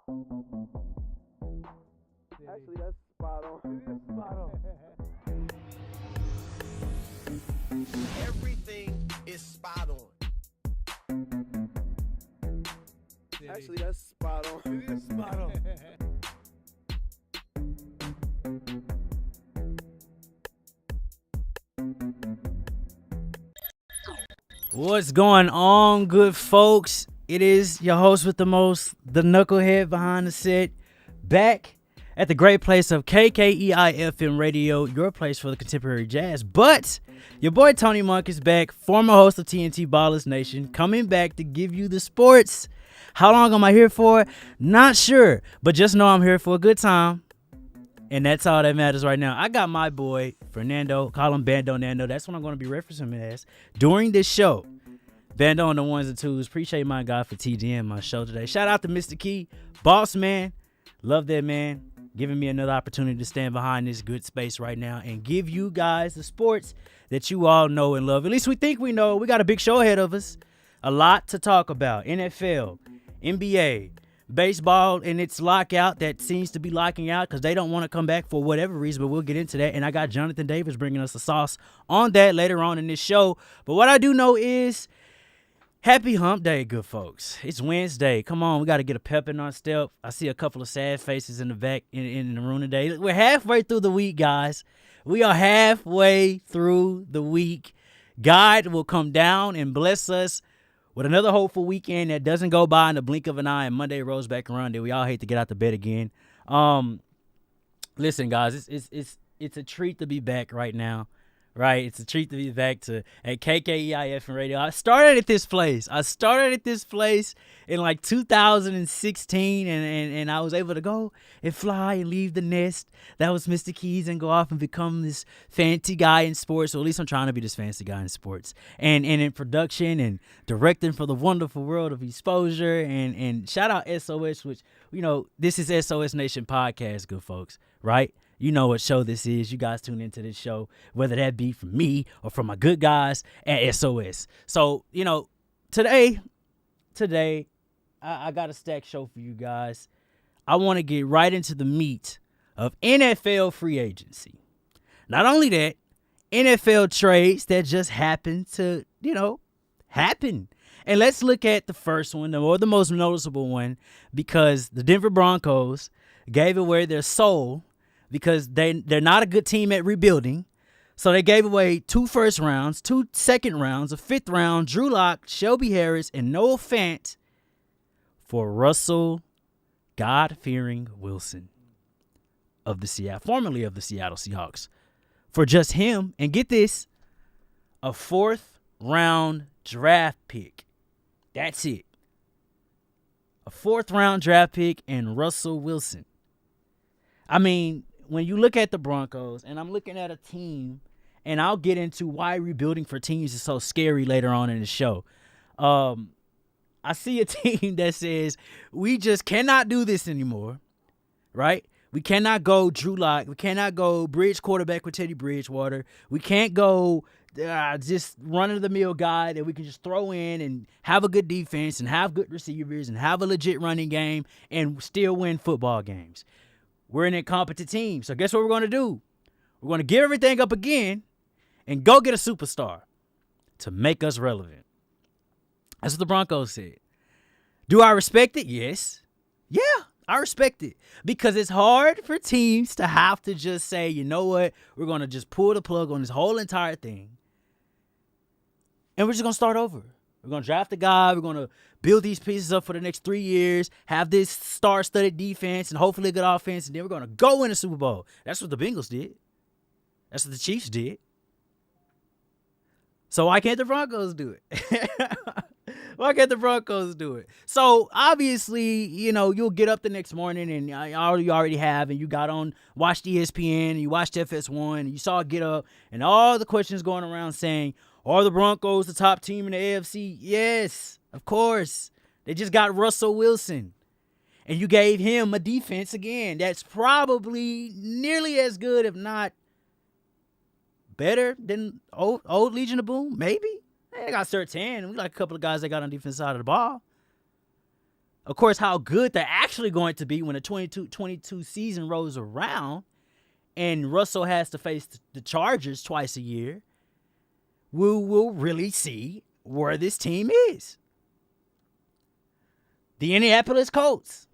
Actually, that's spot on. It is spot on. Everything is spot on. Actually, that's spot on. It is spot on. What's going on, good folks? It is your host with the most, the knucklehead behind the set, back at the great place of KKEI FM Radio, your place for the contemporary jazz. But your boy Tony Monk is back, former host of TNT Ballers Nation, coming back to give you the sports. How long am I here for? Not sure, but just know I'm here for a good time. And that's all that matters right now. I got my boy, Fernando, call him Bando Nando. That's what I'm going to be referencing him as during this show. Bando on the ones and twos. Appreciate my guy for TDM my show today. Shout out to Mr. Key, boss man. Love that man. Giving me another opportunity to stand behind this good space right now and give you guys the sports that you all know and love. At least we think we know. We got a big show ahead of us. A lot to talk about. NFL, NBA, baseball and its lockout that seems to be locking out because they don't want to come back for whatever reason, but we'll get into that. And I got Jonathan Davis bringing us the sauce on that later on in this show. But what I do know is happy hump day, good folks. It's Wednesday. Come on, we got to get a pep in our step. I see a couple of sad faces in the back in the room today. We're halfway through the week, guys. We are halfway through the week. God will come down and bless us with another hopeful weekend that doesn't go by in the blink of an eye, and Monday rolls back around and we all hate to get out to bed again. Listen, guys, it's a treat to be back right now, right? It's a treat to be back at KKEIF and radio. I started at this place in like 2016, and I was able to go and fly and leave the nest. That was Mr. Keys, and go off and become this fancy guy in sports. Or at least I'm trying to be this fancy guy in sports. And in production and directing for the wonderful world of exposure. And shout out SOS, which, you know, this is SOS Nation Podcast, good folks, right? You know what show this is. You guys tune into this show, whether that be from me or from my good guys at SOS. So, you know, today, I got a stacked show for you guys. I want to get right into the meat of NFL free agency. Not only that, NFL trades that just happen to, happen. And let's look at the first one, or the most noticeable one, because the Denver Broncos gave away their soul because they're not a good team at rebuilding. So they gave away 2 first rounds, 2 second rounds, a 5th round, Drew Lock, Shelby Harris, and Noah Fant for Russell God-fearing Wilson formerly of the Seattle Seahawks. For just him, and get this, a 4th round draft pick. That's it. A 4th round draft pick and Russell Wilson. I mean, when you look at the Broncos, and I'm looking at a team, and I'll get into why rebuilding for teams is so scary later on in the show. I see a team that says, we just cannot do this anymore, right? We cannot go Drew Lock. We cannot go bridge quarterback with Teddy Bridgewater. We can't go just run-of-the-mill guy that we can just throw in and have a good defense and have good receivers and have a legit running game and still win football games. We're an incompetent team. So guess what we're going to do? We're going to give everything up again and go get a superstar to make us relevant. That's what the Broncos said. Do I respect it? Yes. Yeah, I respect it. Because it's hard for teams to have to just say, you know what? We're going to just pull the plug on this whole entire thing. And we're just going to start over. We're going to draft a guy. We're going to build these pieces up for the next 3 years, have this star-studded defense and hopefully a good offense, and then we're going to go win a Super Bowl. That's what the Bengals did. That's what the Chiefs did. So why can't the Broncos do it? Why can't the Broncos do it? So obviously, you'll get up the next morning, and you already have, and you got on, watched ESPN, and you watched FS1, and you saw it get up, and all the questions going around saying, are the Broncos the top team in the AFC? Yes, of course. They just got Russell Wilson. And you gave him a defense again that's probably nearly as good, if not better than old Legion of Boom. Maybe. They got Sertan. We like a couple of guys that got on the defense side of the ball. Of course, how good they're actually going to be when the 22 season rolls around and Russell has to face the Chargers twice a year, we will really see where this team is. The Indianapolis Colts.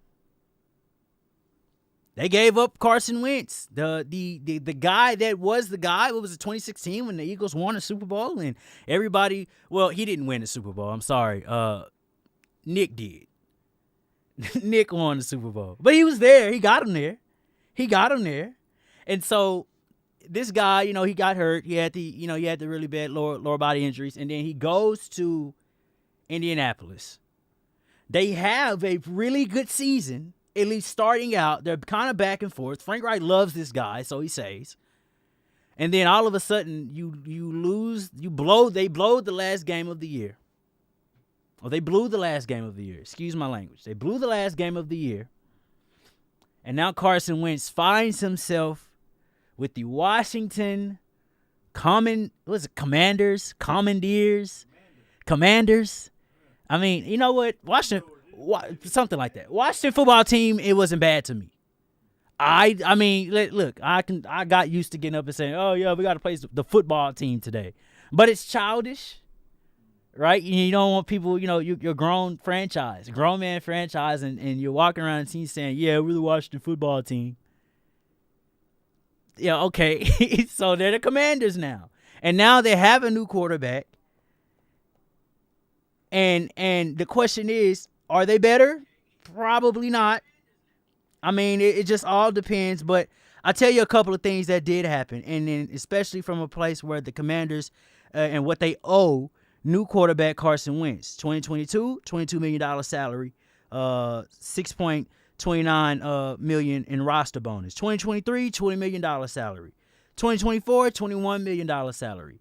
They gave up Carson Wentz, the guy that was the guy. What was it, 2016 when the Eagles won a Super Bowl and everybody? Well, he didn't win the Super Bowl. I'm sorry. Nick did. Nick won the Super Bowl, but he was there. He got him there. And so this guy, he got hurt. He had the really bad lower body injuries, and then he goes to Indianapolis. They have a really good season. At least starting out, they're kind of back and forth. Frank Reich loves this guy, so he says. And then all of a sudden, they blow the last game of the year. Or they blew the last game of the year. Excuse my language. They blew the last game of the year. And now Carson Wentz finds himself with the Washington Commanders. I mean, you know what? Something like that. Washington football team, it wasn't bad to me. I mean, look, I got used to getting up and saying, oh, yeah, we got to play the football team today. But it's childish, right? You don't want people, you're a grown man franchise, and you're walking around the team saying, yeah, we're the Washington football team. Yeah, okay. So they're the Commanders now. And now they have a new quarterback. And the question is, are they better? Probably not. I mean, it just all depends. But I'll tell you a couple of things that did happen. And then especially from a place where the Commanders and what they owe new quarterback Carson Wentz. 2022, $22 million salary, $6.29 million in roster bonus. 2023, $20 million salary. 2024, $21 million salary.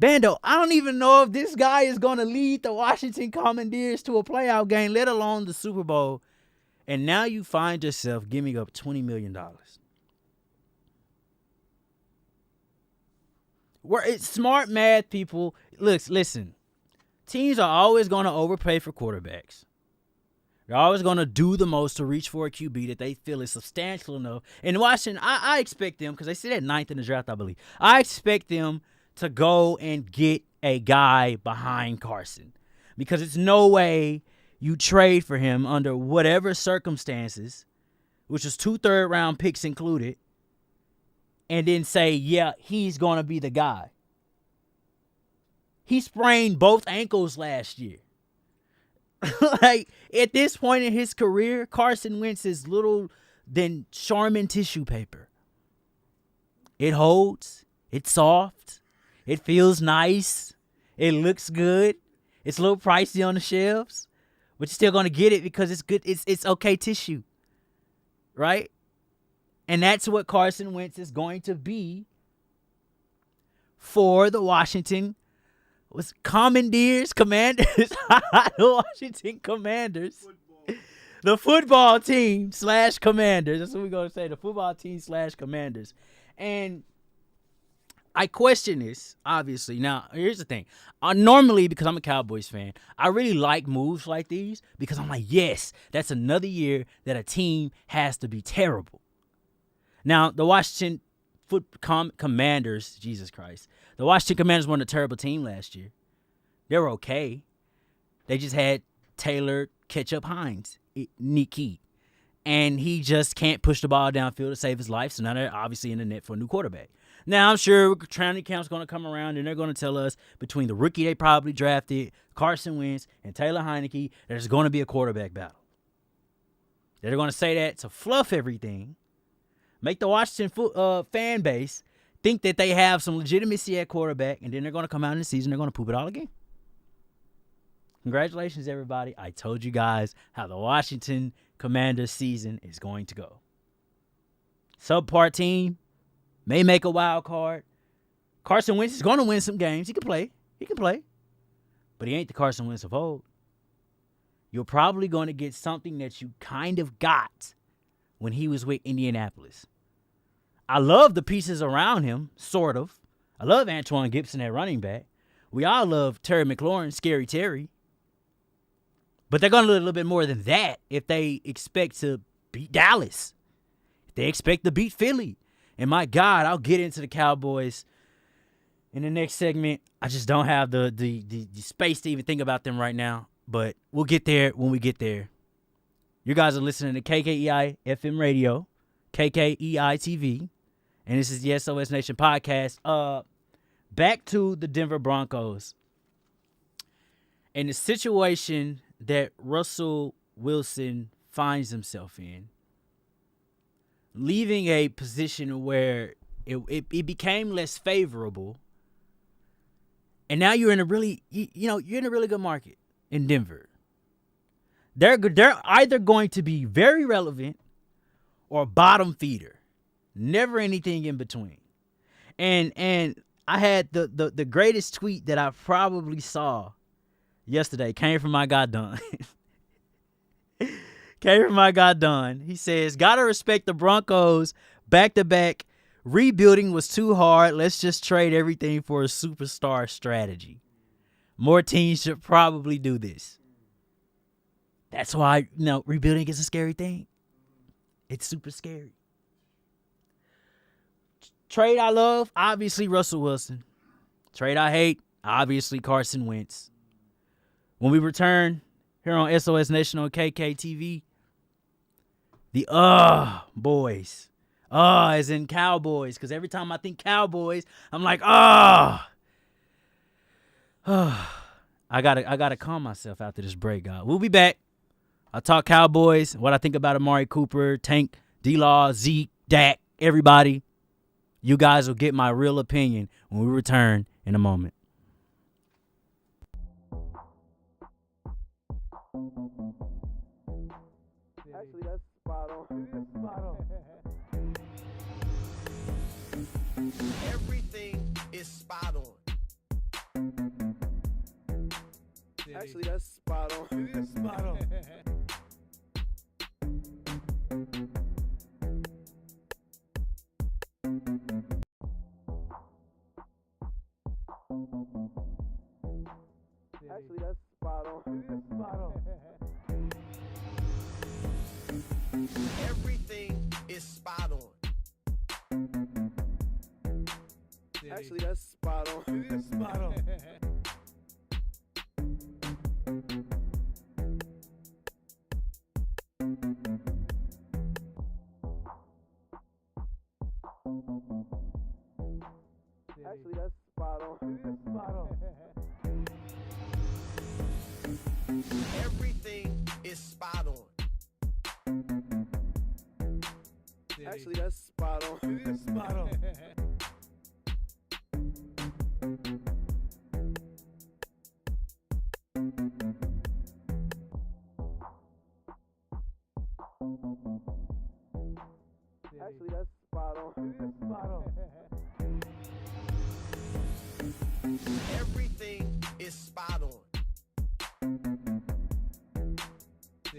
Bando, I don't even know if this guy is going to lead the Washington Commanders to a playoff game, let alone the Super Bowl. And now you find yourself giving up $20 million. It's smart math, people. Listen. Teams are always going to overpay for quarterbacks. They're always going to do the most to reach for a QB that they feel is substantial enough. And Washington, I expect them, because they sit at 9th in the draft, I believe. I expect them to go and get a guy behind Carson, because it's no way you trade for him under whatever circumstances, which is 2 third-round picks included, and then say, yeah, he's going to be the guy. He sprained both ankles last year. Like, at this point in his career, Carson Wentz is little than Charmin tissue paper. It holds. It's soft. It feels nice. It looks good. It's a little pricey on the shelves, but you're still going to get it because it's good. It's okay tissue, right? And that's what Carson Wentz is going to be for the Washington Commanders, the Washington Commanders, the football team / Commanders. That's what we're going to say, the football team / Commanders. And I question this, obviously. Now, here's the thing. Normally, because I'm a Cowboys fan, I really like moves like these because I'm like, yes, that's another year that a team has to be terrible. Now, the Washington Commanders, Jesus Christ, the Washington Commanders weren't a terrible team last year. They were okay. They just had Taylor Ketchup Hines, Nikki, and he just can't push the ball downfield to save his life, so now they're obviously in the net for a new quarterback. Now, I'm sure training camp's going to come around, and they're going to tell us between the rookie they probably drafted, Carson Wentz, and Taylor Heineke, there's going to be a quarterback battle. They're going to say that to fluff everything, make the Washington fan base think that they have some legitimacy at quarterback, and then they're going to come out in the season, they're going to poop it all again. Congratulations, everybody. I told you guys how the Washington Commanders season is going to go. Subpar team. May make a wild card. Carson Wentz is going to win some games. He can play. But he ain't the Carson Wentz of old. You're probably going to get something that you kind of got when he was with Indianapolis. I love the pieces around him, sort of. I love Antoine Gibson at running back. We all love Terry McLaurin, Scary Terry. But they're going to do a little bit more than that if they expect to beat Dallas. If they expect to beat Philly. And my God, I'll get into the Cowboys in the next segment. I just don't have the space to even think about them right now. But we'll get there when we get there. You guys are listening to KKEI FM Radio, KKEI TV, and this is the SOS Nation podcast. Back to the Denver Broncos and the situation that Russell Wilson finds himself in, leaving a position where it became less favorable, and now you're in a really you're in a really good market in Denver. They're either going to be very relevant or bottom feeder, never anything in between. And I had the greatest tweet that I probably saw yesterday came from my guy Don. He says, "Gotta respect the Broncos. Back-to-back rebuilding was too hard. Let's just trade everything for a superstar strategy. More teams should probably do this." That's why, rebuilding is a scary thing. It's super scary. Trade I love, obviously Russell Wilson. Trade I hate, obviously Carson Wentz. When we return here on SOS Nation on KKTV, the boys. As in Cowboys. Because every time I think Cowboys, I'm like, I gotta calm myself after this break, God. We'll be back. I'll talk Cowboys, what I think about Amari Cooper, Tank, D-Law, Zeke, Dak, everybody. You guys will get my real opinion when we return in a moment. Actually, that's spot on. Everything is spot on. Actually, that's spot on. Spot on. Actually, that's spot on. Spot on. Everything is spot on. Actually, that's spot on. Spot on. Actually, that's spot on. Spot on. Everything is spot on. Actually, that's spot on. Spot on. Actually, that's spot on. Spot on. Everything is spot on.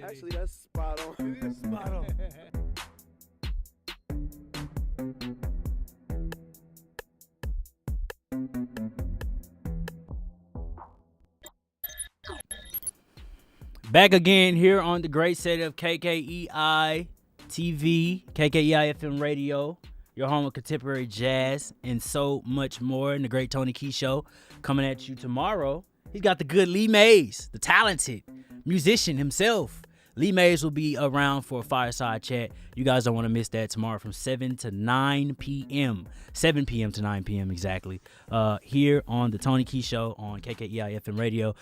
Actually, that's spot on. Spot on. Back again here on the great set of KKEI TV, KKEI FM Radio, your home of contemporary jazz, and so much more. And the great Tony Key Show coming at you tomorrow. He's got the good Lee Mays, the talented musician himself. Lee Mays will be around for a fireside chat. You guys don't want to miss that tomorrow from 7 to 9 p.m. 7 p.m. to 9 p.m. exactly. Here on the Tony Key Show on KKEI FM Radio.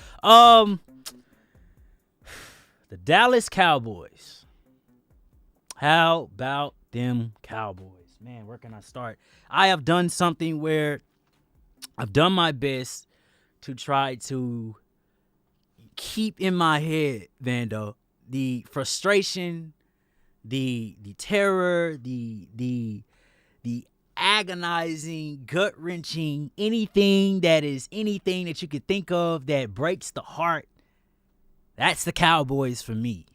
The Dallas Cowboys. How about them Cowboys? Man, where can I start? I have done something where I've done my best to try to keep in my head, Vando, the frustration, the terror, the agonizing, gut-wrenching, anything that you could think of that breaks the heart. That's the Cowboys for me.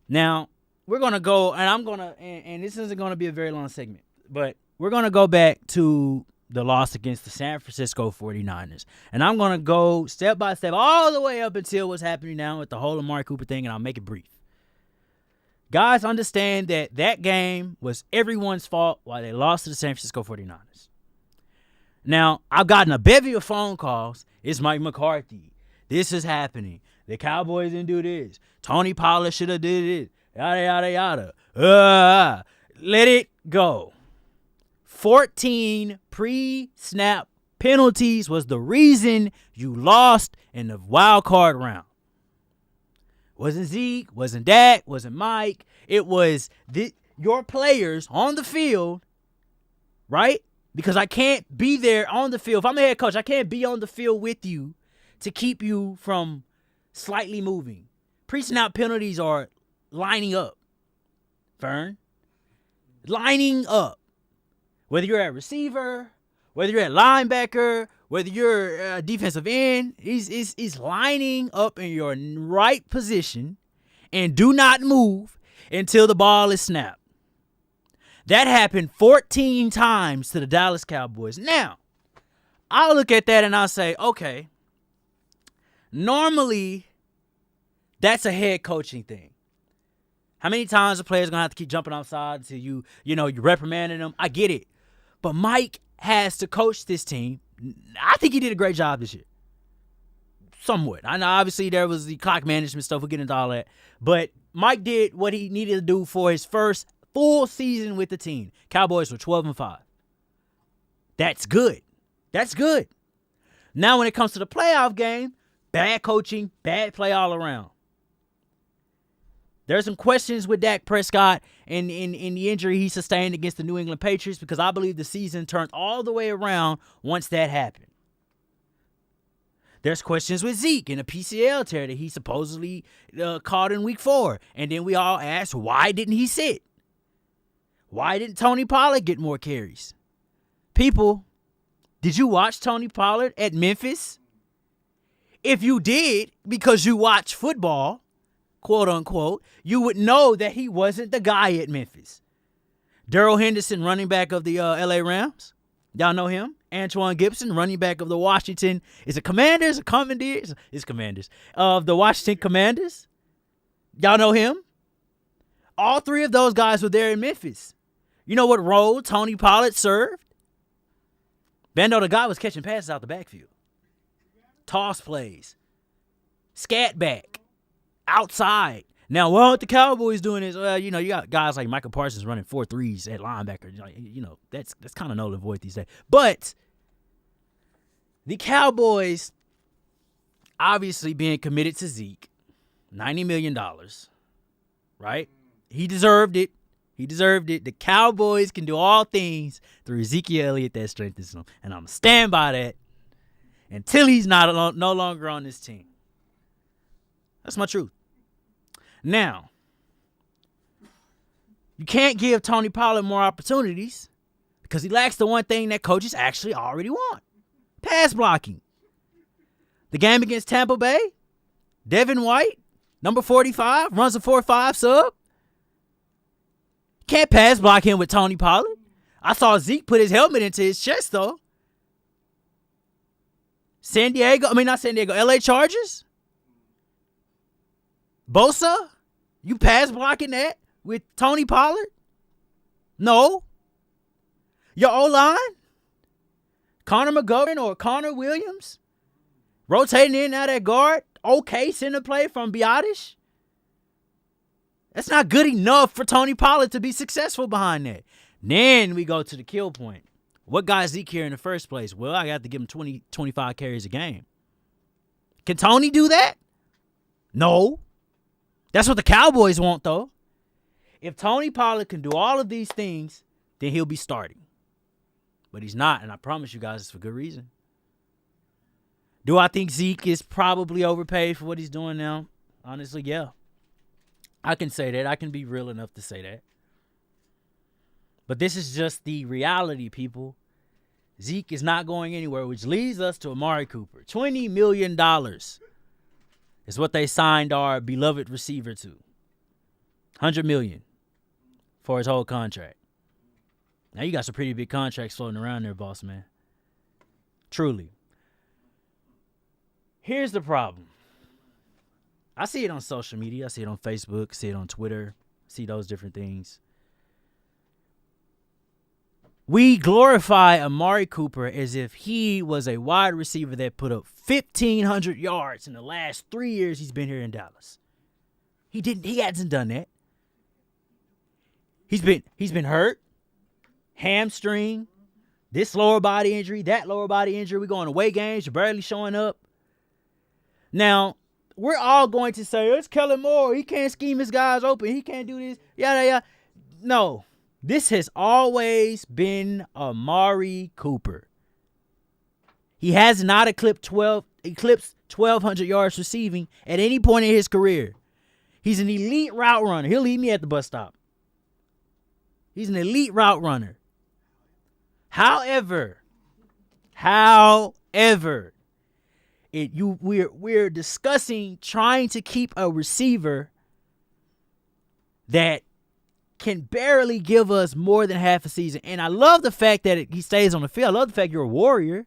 Now, we're going to go, and this isn't going to be a very long segment, but we're going to go back to the loss against the San Francisco 49ers. And I'm going to go step by step all the way up until what's happening now with the whole Amari Cooper thing, and I'll make it brief. Guys, understand that that game was everyone's fault while they lost to the San Francisco 49ers. Now, I've gotten a bevy of phone calls. It's Mike McCarthy. This is happening. The Cowboys didn't do this. Tony Pollard should have did it. Yada, yada, yada. Let it go. 14 pre-snap penalties was the reason you lost in the wild card round. Wasn't Zeke, wasn't Dak, wasn't Mike. It was your players on the field, right? Because I can't be there on the field. If I'm a head coach, I can't be on the field with you to keep you from slightly moving. Pre-snap penalties are lining up. Fern. Lining up. Whether you're at receiver, whether you're at linebacker, whether you're a defensive end, he's lining up in your right position and do not move until the ball is snapped. That happened 14 times to the Dallas Cowboys. Now, I'll look at that and I'll say, okay, normally that's a head coaching thing. How many times a player's going to have to keep jumping outside until you're reprimanding them? I get it. But Mike has to coach this team. I think he did a great job this year. Somewhat. I know obviously there was the clock management stuff. We'll get into all that. But Mike did what he needed to do for his first full season with the team. Cowboys were 12-5. That's good. That's good. Now when it comes to the playoff game, bad coaching, bad play all around. There's some questions with Dak Prescott and in the injury he sustained against the New England Patriots because I believe the season turned all the way around once that happened. There's questions with Zeke and a PCL tear that he supposedly caught in week 4. And then we all asked, why didn't he sit? Why didn't Tony Pollard get more carries? People, did you watch Tony Pollard at Memphis? If you did, because you watch football, quote unquote, you would know that he wasn't the guy at Memphis. Darrell Henderson, running back of the LA Rams. Y'all know him. Antoine Gibson, running back of the Washington. Is it Commanders or Commanders? It's Commanders. Of the Washington Commanders. Y'all know him. All three of those guys were there in Memphis. You know what role Tony Pollard served? Bando the guy was catching passes out the backfield. Toss plays. Scat back. Outside. Now, what the Cowboys doing is, you got guys like Michael Parsons running 4.3s at linebacker. That's kind of null and void these days. But the Cowboys, obviously being committed to Zeke, $90 million, right? He deserved it. He deserved it. The Cowboys can do all things through Ezekiel Elliott that strengthens them. And I'm going to stand by that until he's no longer on this team. That's my truth. Now, you can't give Tony Pollard more opportunities because he lacks the one thing that coaches actually already want. Pass blocking. The game against Tampa Bay, Devin White, number 45, runs a 4.5 sub. Can't pass block him with Tony Pollard. I saw Zeke put his helmet into his chest, though. LA Chargers. Bosa, you pass blocking that with Tony Pollard? No. Your O-line? Connor McGovern or Connor Williams? Rotating in and out at guard? Okay, center play from Biotish? That's not good enough for Tony Pollard to be successful behind that. Then we go to the kill point. What got Zeke here in the first place? Well, I got to give him 20, 25 carries a game. Can Tony do that? No. That's what the Cowboys want, though. If Tony Pollard can do all of these things, then he'll be starting. But he's not, and I promise you guys it's for good reason. Do I think Zeke is probably overpaid for what he's doing now? Honestly, yeah. I can say that. I can be real enough to say that. But this is just the reality, people. Zeke is not going anywhere, which leads us to Amari Cooper. $20 million is what they signed our beloved receiver to. $100 million for his whole contract. Now, you got some pretty big contracts floating around there, boss man. Truly. Here's the problem. I see it on social media. I see it on Facebook. See it on Twitter. See those different things. We glorify Amari Cooper as if he was a wide receiver that put up 1,500 yards in the last 3 years he's been here in Dallas. He didn't. He hasn't done that. He's been hurt, hamstring, this lower body injury, that lower body injury. We going away games. You're barely showing up. Now, we're all going to say, it's Kellen Moore. He can't scheme his guys open. He can't do this. Yada, yada. No. This has always been Amari Cooper. He has not eclipsed 1,200 yards receiving at any point in his career. He's an elite route runner. He'll leave me at the bus stop. He's an elite route runner. However, we're discussing trying to keep a receiver that can barely give us more than half a season. And I love the fact that he stays on the field. I love the fact you're a warrior.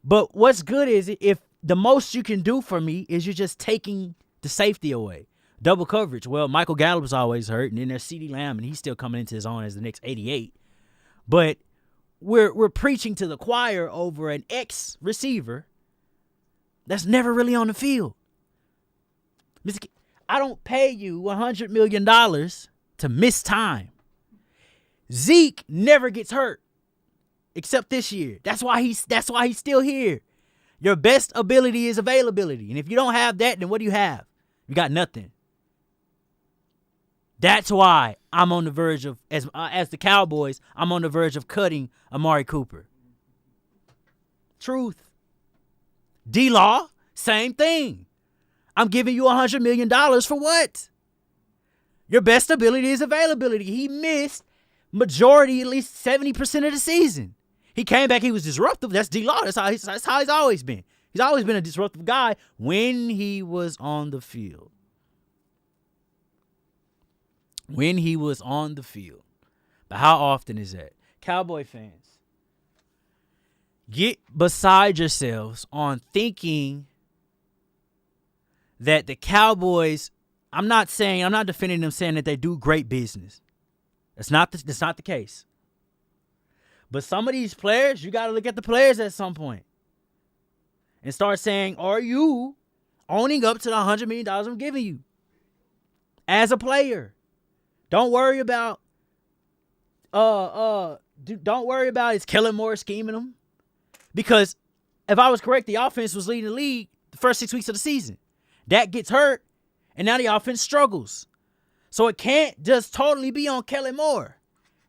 But what's good is if the most you can do for me is you're just taking the safety away. Double coverage. Well, Michael Gallup's always hurt, and then there's CeeDee Lamb, and he's still coming into his own as the next 88. But we're preaching to the choir over an ex-receiver that's never really on the field. I don't pay you $100 million to miss time. Zeke never gets hurt, except this year. That's why he's still here. Your best ability is availability, and if you don't have that, then what do you have? You got nothing. That's why I'm on the verge of, as the Cowboys, I'm on the verge of cutting Amari Cooper. Truth. D-Law, same thing. I'm giving you $100 million for what? Your best ability is availability. He missed majority, at least 70% of the season. He came back. He was disruptive. That's D-Law. That's how he's always been. He's always been a disruptive guy when he was on the field. When he was on the field. But how often is that? Cowboy fans, get beside yourselves on thinking that the Cowboys, I'm not defending them saying that they do great business. That's not the case. But some of these players, you got to look at the players at some point and start saying, are you owning up to the $100 million I'm giving you as a player? Don't worry about is Kellen Moore scheming them? Because if I was correct, the offense was leading the league the first 6 weeks of the season. Dak gets hurt, and now the offense struggles. So it can't just totally be on Kellen Moore.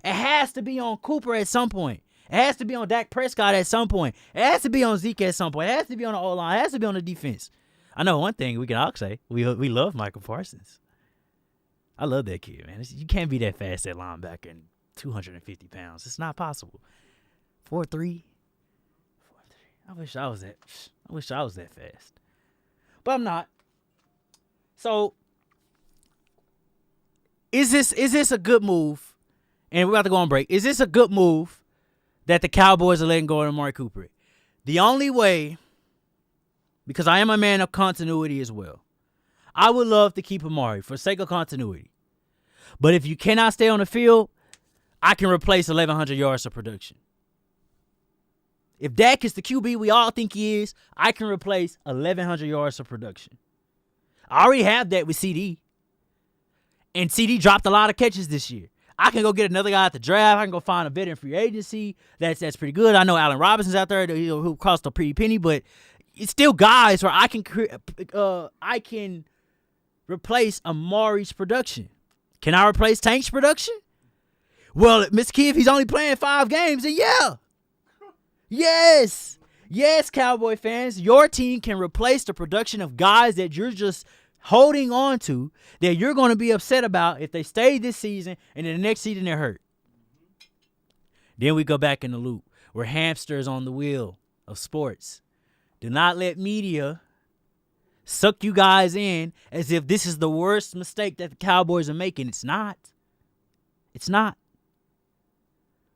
It has to be on Cooper at some point. It has to be on Dak Prescott at some point. It has to be on Zeke at some point. It has to be on the O-line. It has to be on the defense. I know one thing we can all say. We love Michael Parsons. I love that kid, man. You can't be that fast at linebacker and 250 pounds. It's not possible. 4'3". I wish I was that fast. But I'm not. So is this a good move? And we're about to go on break. Is this a good move that the Cowboys are letting go of Amari Cooper? The only way, because I am a man of continuity as well, I would love to keep Amari for the sake of continuity. But if you cannot stay on the field, I can replace 1,100 yards of production. If Dak is the QB we all think he is, I can replace 1,100 yards of production. I already have that with CD. And CD dropped a lot of catches this year. I can go get another guy at the draft. I can go find a veteran free agency. That's pretty good. I know Allen Robinson's out there who cost a pretty penny, but it's still guys where I can replace Amari's production. Can I replace Tank's production? Well, Mr. Key, if he's only playing 5 games, then yeah. Yes. Yes, Cowboy fans, your team can replace the production of guys that you're just holding on to that you're going to be upset about if they stay this season and then the next season they're hurt. Then we go back in the loop. We're hamsters on the wheel of sports. Do not let media suck you guys in as if this is the worst mistake that the Cowboys are making. It's not. It's not.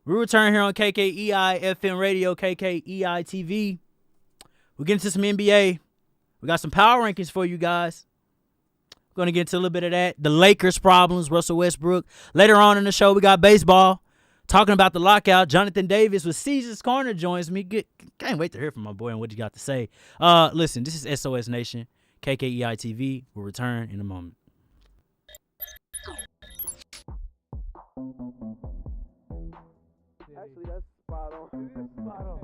We return here on KKEI FM Radio, KKEI TV. We're getting to some NBA. We got some power rankings for you guys. We're going to get into a little bit of that. The Lakers' problems, Russell Westbrook. Later on in the show, we got baseball. Talking about the lockout. Jonathan Davis with Caesar's Corner joins me. Can't wait to hear from my boy and what he got to say. Listen, this is SOS Nation, KKEI TV. We'll return in a moment. Actually, that's spot on. Spot on.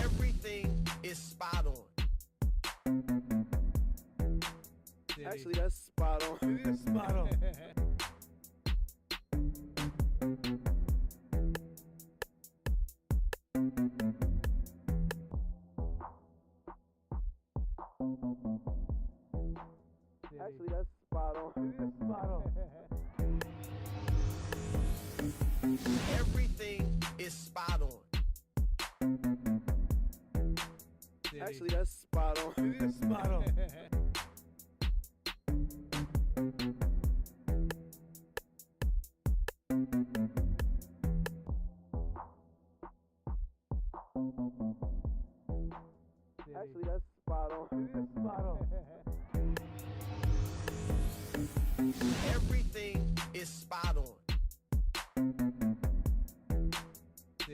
Everything is spot on. Actually, that's spot on. Spot on. Actually, that's spot on. Spot on. Everything is spot on. Actually, that's spot on. Spot on. Actually, that's spot on. Spot on. Everything is spot on.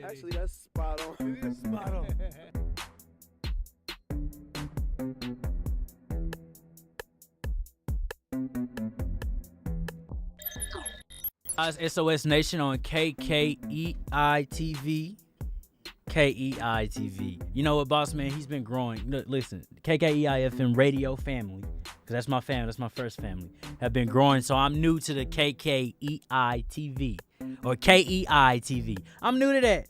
Actually, that's spot on. Spot on. SOS Nation on KKEI TV. KEI TV. You know what, boss man? He's been growing. Look, listen, KKEI FM radio family, because that's my family. That's my first family. Have been growing. So I'm new to the KKEI TV or KEI TV. I'm new to that.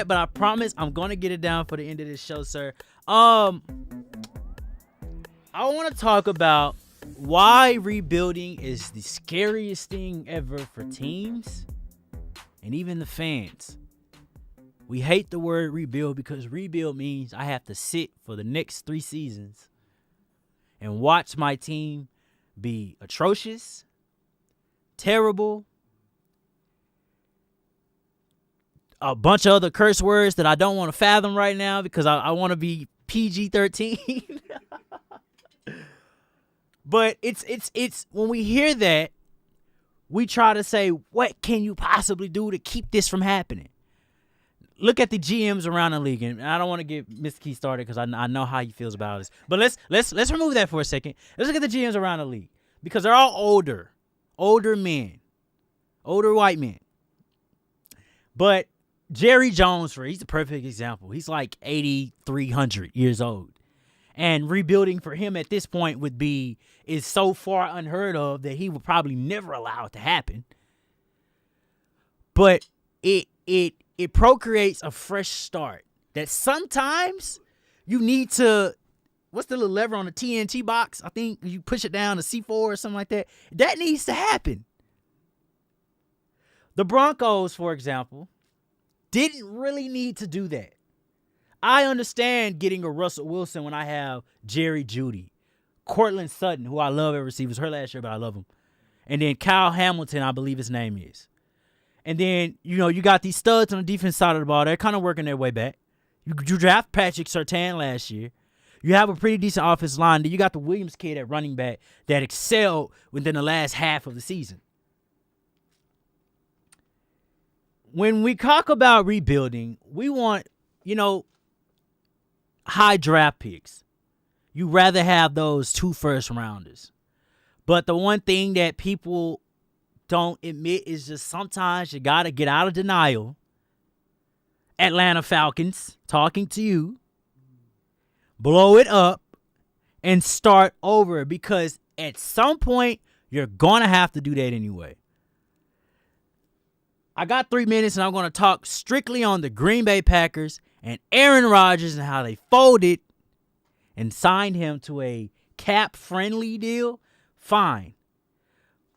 But I promise I'm gonna get it down for the end of this show, sir. I want to talk about why rebuilding is the scariest thing ever for teams and even the fans. We hate the word rebuild because rebuild means I have to sit for the next 3 seasons and watch my team be atrocious, terrible, a bunch of other curse words that I don't want to fathom right now because I want to be PG-13. But it's when we hear that, we try to say, what can you possibly do to keep this from happening? Look at the GMs around the league, and I don't want to get Mr. Key started because I know how he feels about this. But let's remove that for a second. Let's look at the GMs around the league because they're all older men, older white men. But Jerry Jones, he's the perfect example. He's like 8,300 years old. And rebuilding for him at this point is so far unheard of that he would probably never allow it to happen. But it procreates a fresh start that sometimes you need to, what's the little lever on the TNT box? I think you push it down to C4 or something like that. That needs to happen. The Broncos, for example, didn't really need to do that. I understand getting a Russell Wilson when I have Jerry Jeudy, Cortland Sutton, who I love at receivers, her last year, but I love him. And then Kyle Hamilton, I believe his name is. And then, you got these studs on the defense side of the ball. They're kind of working their way back. You draft Patrick Surtain last year. You have a pretty decent offensive line. Then you got the Williams kid at running back that excelled within the last half of the season. When we talk about rebuilding, we want, high draft picks. You rather have those 2 first rounders. But the one thing that people don't admit is just sometimes you got to get out of denial. Atlanta Falcons, talking to you. Blow it up and start over because at some point you're going to have to do that anyway. I got 3 minutes and I'm going to talk strictly on the Green Bay Packers and Aaron Rodgers and how they folded and signed him to a cap-friendly deal. Fine.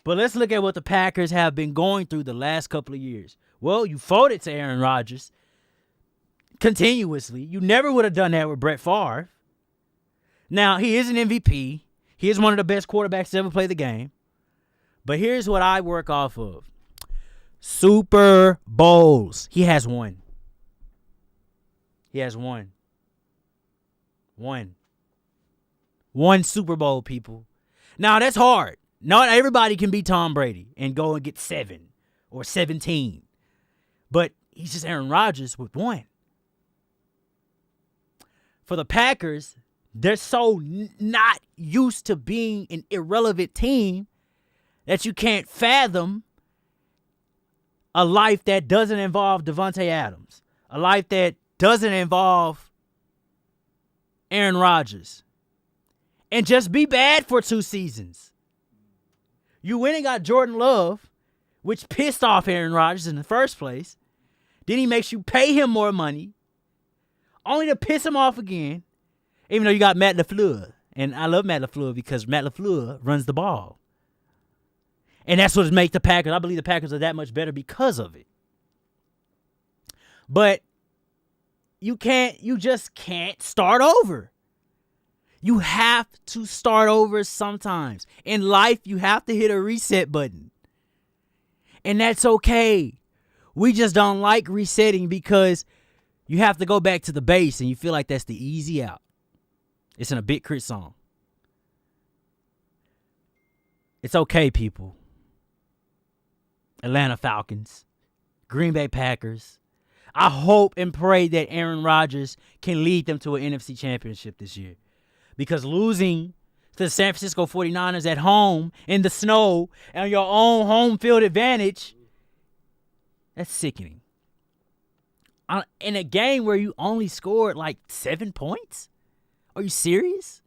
But let's look at what the Packers have been going through the last couple of years. Well, you folded to Aaron Rodgers continuously. You never would have done that with Brett Favre. Now, he is an MVP. He is one of the best quarterbacks to ever play the game. But here's what I work off of. Super Bowls. He has one. He has one. One Super Bowl, people. Now, that's hard. Not everybody can be Tom Brady and go and get 7 or 17. But he's just Aaron Rodgers with one. For the Packers, they're so not used to being an irrelevant team that you can't fathom a life that doesn't involve Devontae Adams. A life that doesn't involve Aaron Rodgers. And just be bad for 2 seasons. You went and got Jordan Love, which pissed off Aaron Rodgers in the first place. Then he makes you pay him more money, only to piss him off again, even though you got Matt LaFleur. And I love Matt LaFleur because Matt LaFleur runs the ball. And that's what makes the Packers. I believe the Packers are that much better because of it. But you just can't start over. You have to start over sometimes. In life, you have to hit a reset button. And that's okay. We just don't like resetting because you have to go back to the base and you feel like that's the easy out. It's in a Big Crit song. It's okay, people. Atlanta Falcons, Green Bay Packers. I hope and pray that Aaron Rodgers can lead them to an NFC championship this year. Because losing to the San Francisco 49ers at home in the snow and your own home field advantage, that's sickening. In a game where you only scored like 7 points? Are you serious?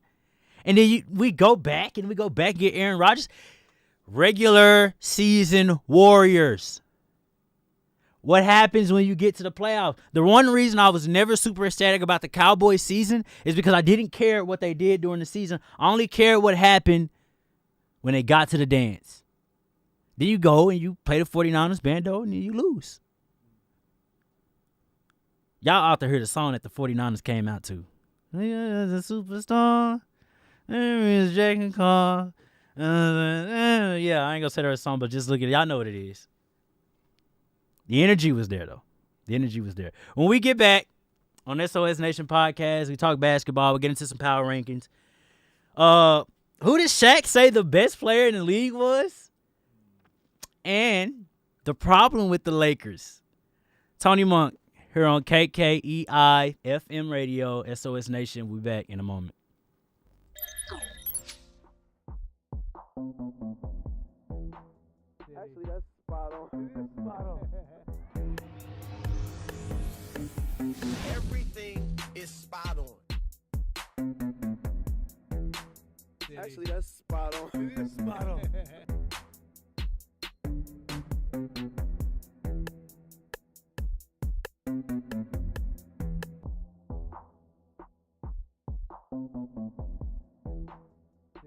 And then we go back and get Aaron Rodgers. Regular season warriors. What happens when you get to the playoffs? The one reason I was never super ecstatic about the Cowboys season is because I didn't care what they did during the season. I only cared what happened when they got to the dance. Then you go and you play the 49ers bando and then you lose. Y'all out there heard the song that the 49ers came out to. The superstar. It's Jack and Carl. Yeah, I ain't gonna say their song, but just look at it. Y'all know what it is. The energy was there, though. The energy was there. When we get back on SOS Nation podcast, we talk basketball. We get into some power rankings. Who did Shaq say the best player in the league was? And the problem with the Lakers. Tony Monk here on KKEI FM Radio, SOS Nation. We'll be back in a moment. Actually, that's spot on. Spot on. Everything is spot on. Actually, that's spot on. Spot on.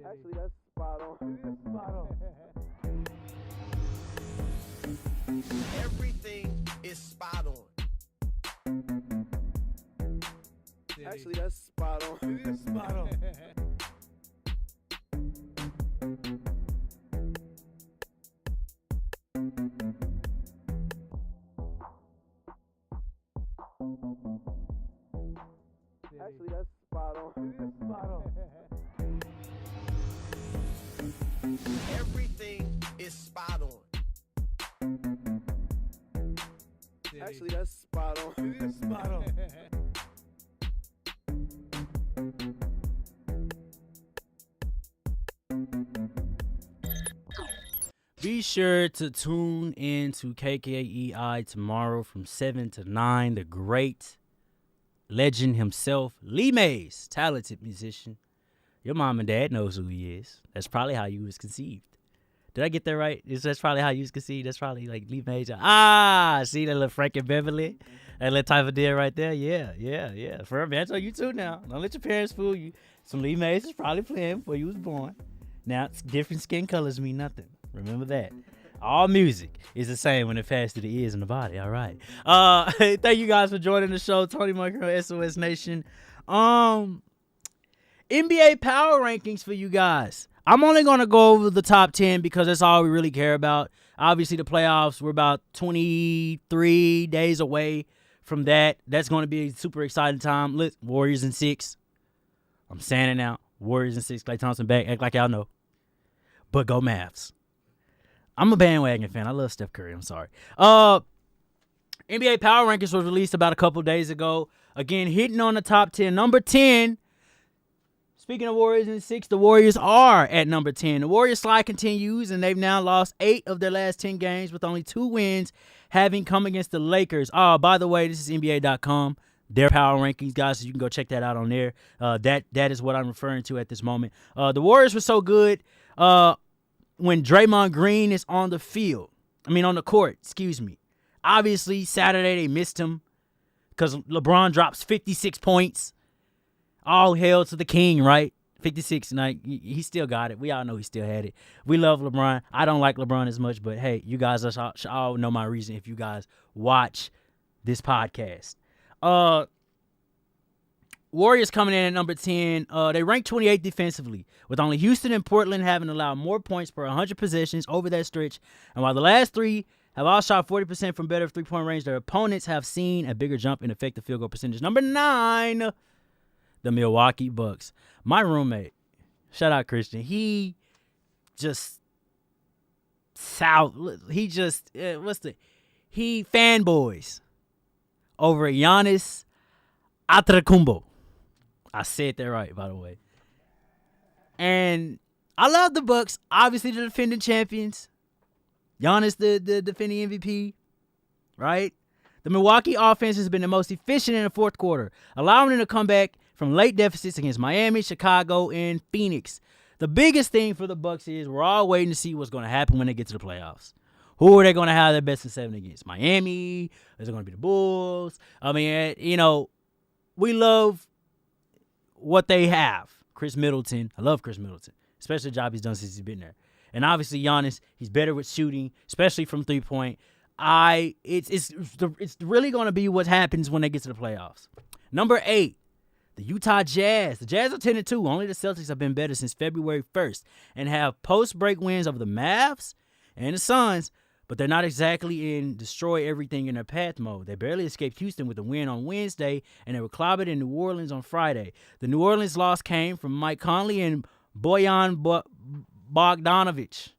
Actually, that's spot on. Spot on. Everything is spot on. Actually, that's spot on. Spot on. Actually, that's spot on. Spot on. Everything is spot on. Actually, that's spot on. Spot on. Be sure to tune in to KKEI tomorrow from 7 to 9. The great legend himself, Lee Mays, talented musician. Your mom and dad knows who he is. That's probably how you was conceived. Did I get that right? That's probably how you was conceived. That's probably like Lee Mays. See that little Frank and Beverly? That little type of deal right there? Yeah. For that's on you too now. Don't let your parents fool you. Some Lee Mays is probably playing before you was born. Now, different skin colors mean nothing. Remember that. All music is the same when it passes through the ears and the body. All right. Thank you guys for joining the show. Tony Monk on SOS Nation. NBA power rankings for you guys. I'm only going to go over the top 10 because that's all we really care about. Obviously, the playoffs, we're about 23 days away from that. That's going to be a super exciting time. Warriors in 6. I'm saying it now. Warriors in 6. Klay Thompson back. Act like y'all know. But go Mavs. I'm a bandwagon fan. I love Steph Curry. I'm sorry. NBA power rankings was released about a couple days ago. Again, hitting on the top 10. Number 10. Speaking of Warriors in 6, the Warriors are at number 10. The Warriors slide continues, and they've now lost 8 of their last 10 games with only 2 wins having come against the Lakers. Oh, by the way, this is NBA.com. Their power rankings, guys, so you can go check that out on there. That is what I'm referring to at this moment. The Warriors were so good when Draymond Green is on the court, excuse me. Obviously, Saturday they missed him because LeBron drops 56 points. All hail to the king, right? 56, and he still got it. We all know he still had it. We love LeBron. I don't like LeBron as much, but hey, you guys should all know my reason if you guys watch this podcast. Warriors coming in at number 10. They rank 28th defensively, with only Houston and Portland having allowed more points per 100 possessions over that stretch. And while the last 3 have all shot 40% from better three-point range, their opponents have seen a bigger jump in effective field goal percentage. Number 9. The Milwaukee Bucks. My roommate, shout out Christian, he fanboys over Giannis Antetokounmpo. I said that right, by the way. And I love the Bucks. Obviously, the defending champions. Giannis, the defending MVP, right? The Milwaukee offense has been the most efficient in the fourth quarter, allowing them to come back from late deficits against Miami, Chicago, and Phoenix. The biggest thing for the Bucks is we're all waiting to see what's going to happen when they get to the playoffs. Who are they going to have their best of 7 against? Miami? Is it going to be the Bulls? I mean, we love what they have. Chris Middleton. I love Chris Middleton, especially the job he's done since he's been there. And obviously Giannis, he's better with shooting, especially from three-point. It's really going to be what happens when they get to the playoffs. Number 8. The Utah Jazz. The Jazz are 10-2. Only the Celtics have been better since February 1st and have post-break wins over the Mavs and the Suns, but they're not exactly in destroy everything in their path mode. They barely escaped Houston with a win on Wednesday, and they were clobbered in New Orleans on Friday. The New Orleans loss came from Mike Conley and Bojan Bogdanovic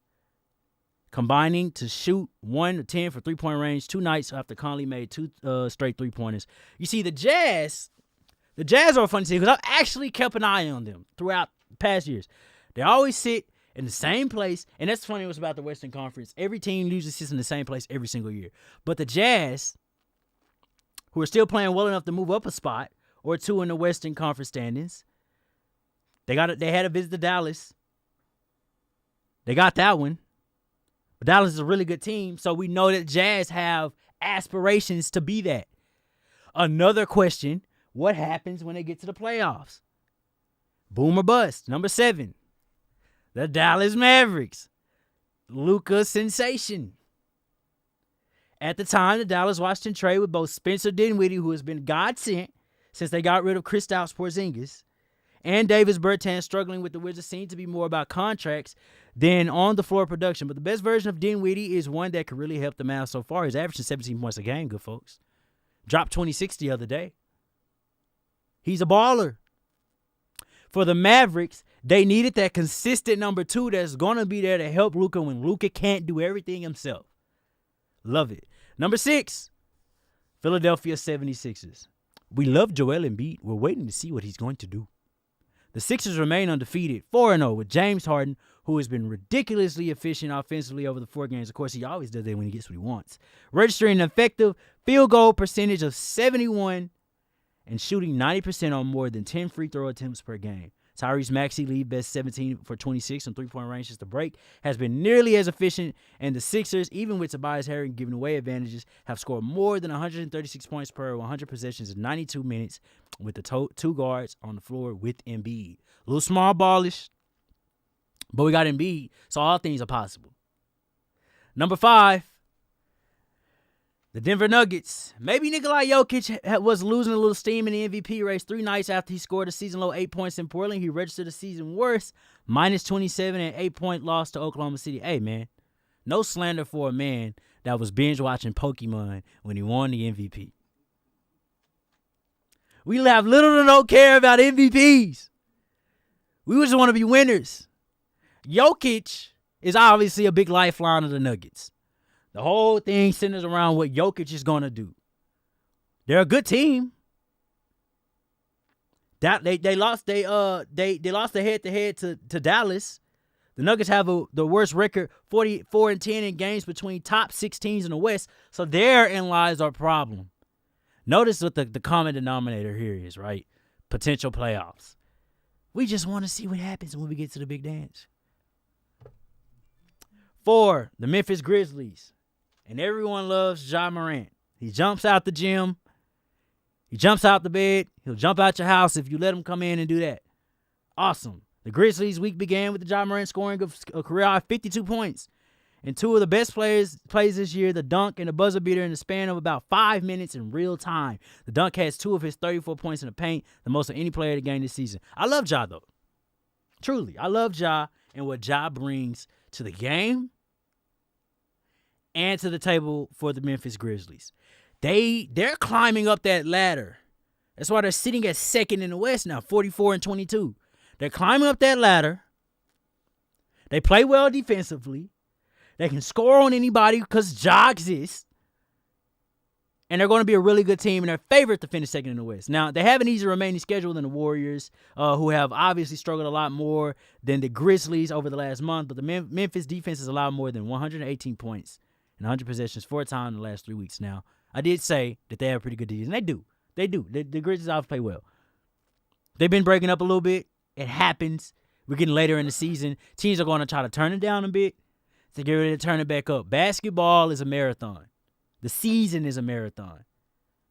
combining to shoot 1 of 10 for three-point range 2 nights after Conley made 2 straight three-pointers. You see, the Jazz are a funny team because I've actually kept an eye on them throughout past years. They always sit in the same place, and that's funny what's about the Western Conference. Every team usually sits in the same place every single year. But the Jazz, who are still playing well enough to move up a spot or 2 in the Western Conference standings, they had a visit to Dallas. They got that one. But Dallas is a really good team, so we know that Jazz have aspirations to be that. Another question. What happens when they get to the playoffs? Boom or bust. Number 7. The Dallas Mavericks. Luka sensation. At the time, the Dallas-Washington trade with both Spencer Dinwiddie, who has been God-sent since they got rid of Kristaps Porzingis, and Davis Bertans struggling with the Wizards seem to be more about contracts than on-the-floor production. But the best version of Dinwiddie is one that could really help the Mavs so far. He's averaging 17 points a game, good folks. Dropped 26 the other day. He's a baller. For the Mavericks, they needed that consistent number 2 that's going to be there to help Luka when Luka can't do everything himself. Love it. Number 6, Philadelphia 76ers. We love Joel Embiid. We're waiting to see what he's going to do. The Sixers remain undefeated, 4-0 with James Harden, who has been ridiculously efficient offensively over the 4 games. Of course, he always does that when he gets what he wants. Registering an effective field goal percentage of 71% and shooting 90% on more than 10 free throw attempts per game. Tyrese Maxey, lead best 17 for 26 on three-point range since the break, has been nearly as efficient, and the Sixers, even with Tobias Harris giving away advantages, have scored more than 136 points per 100 possessions in 92 minutes with the 2 guards on the floor with Embiid. A little small ballish, but we got Embiid, so all things are possible. Number 5, The Denver Nuggets. Maybe Nikola Jokic was losing a little steam in the MVP race 3 nights after he scored a season-low 8 points in Portland. He registered a season worst, minus 27 and 8-point loss to Oklahoma City. Hey, man, no slander for a man that was binge-watching Pokemon when he won the MVP. We have little to no care about MVPs. We just want to be winners. Jokic is obviously a big lifeline of the Nuggets. The whole thing centers around what Jokic is going to do. They're a good team. That they lost they lost the head-to-head to Dallas. The Nuggets have the worst record, 44-10 in games between top 6 teams in the West. So therein lies our problem. Notice what the common denominator here is, right? Potential playoffs. We just want to see what happens when we get to the big dance. 4, the Memphis Grizzlies. And everyone loves Ja Morant. He jumps out the gym. He jumps out the bed. He'll jump out your house if you let him come in and do that. Awesome. The Grizzlies' week began with the Ja Morant scoring a career-high 52 points. And 2 of the best plays this year, the dunk and the buzzer beater in the span of about 5 minutes in real time. The dunk has 2 of his 34 points in the paint, the most of any player of the game this season. I love Ja, though. Truly, I love Ja and what Ja brings to the game and to the table for the Memphis Grizzlies. They're climbing up that ladder. That's why they're sitting at second in the West now, 44-22. They're climbing up that ladder. They play well defensively. They can score on anybody because Ja exists. And they're going to be a really good team, and they're favored to finish second in the West. Now, they have an easier remaining schedule than the Warriors, who have obviously struggled a lot more than the Grizzlies over the last month. But the Memphis defense has allowed more than 118 points and 100 possessions 4 times in the last 3 weeks. Now, I did say that they have pretty good defense, and they do. They do. The Grizzlies always play well. They've been breaking up a little bit. It happens. We're getting later in the season. Teams are going to try to turn it down a bit to get ready to turn it back up. Basketball is a marathon. The season is a marathon,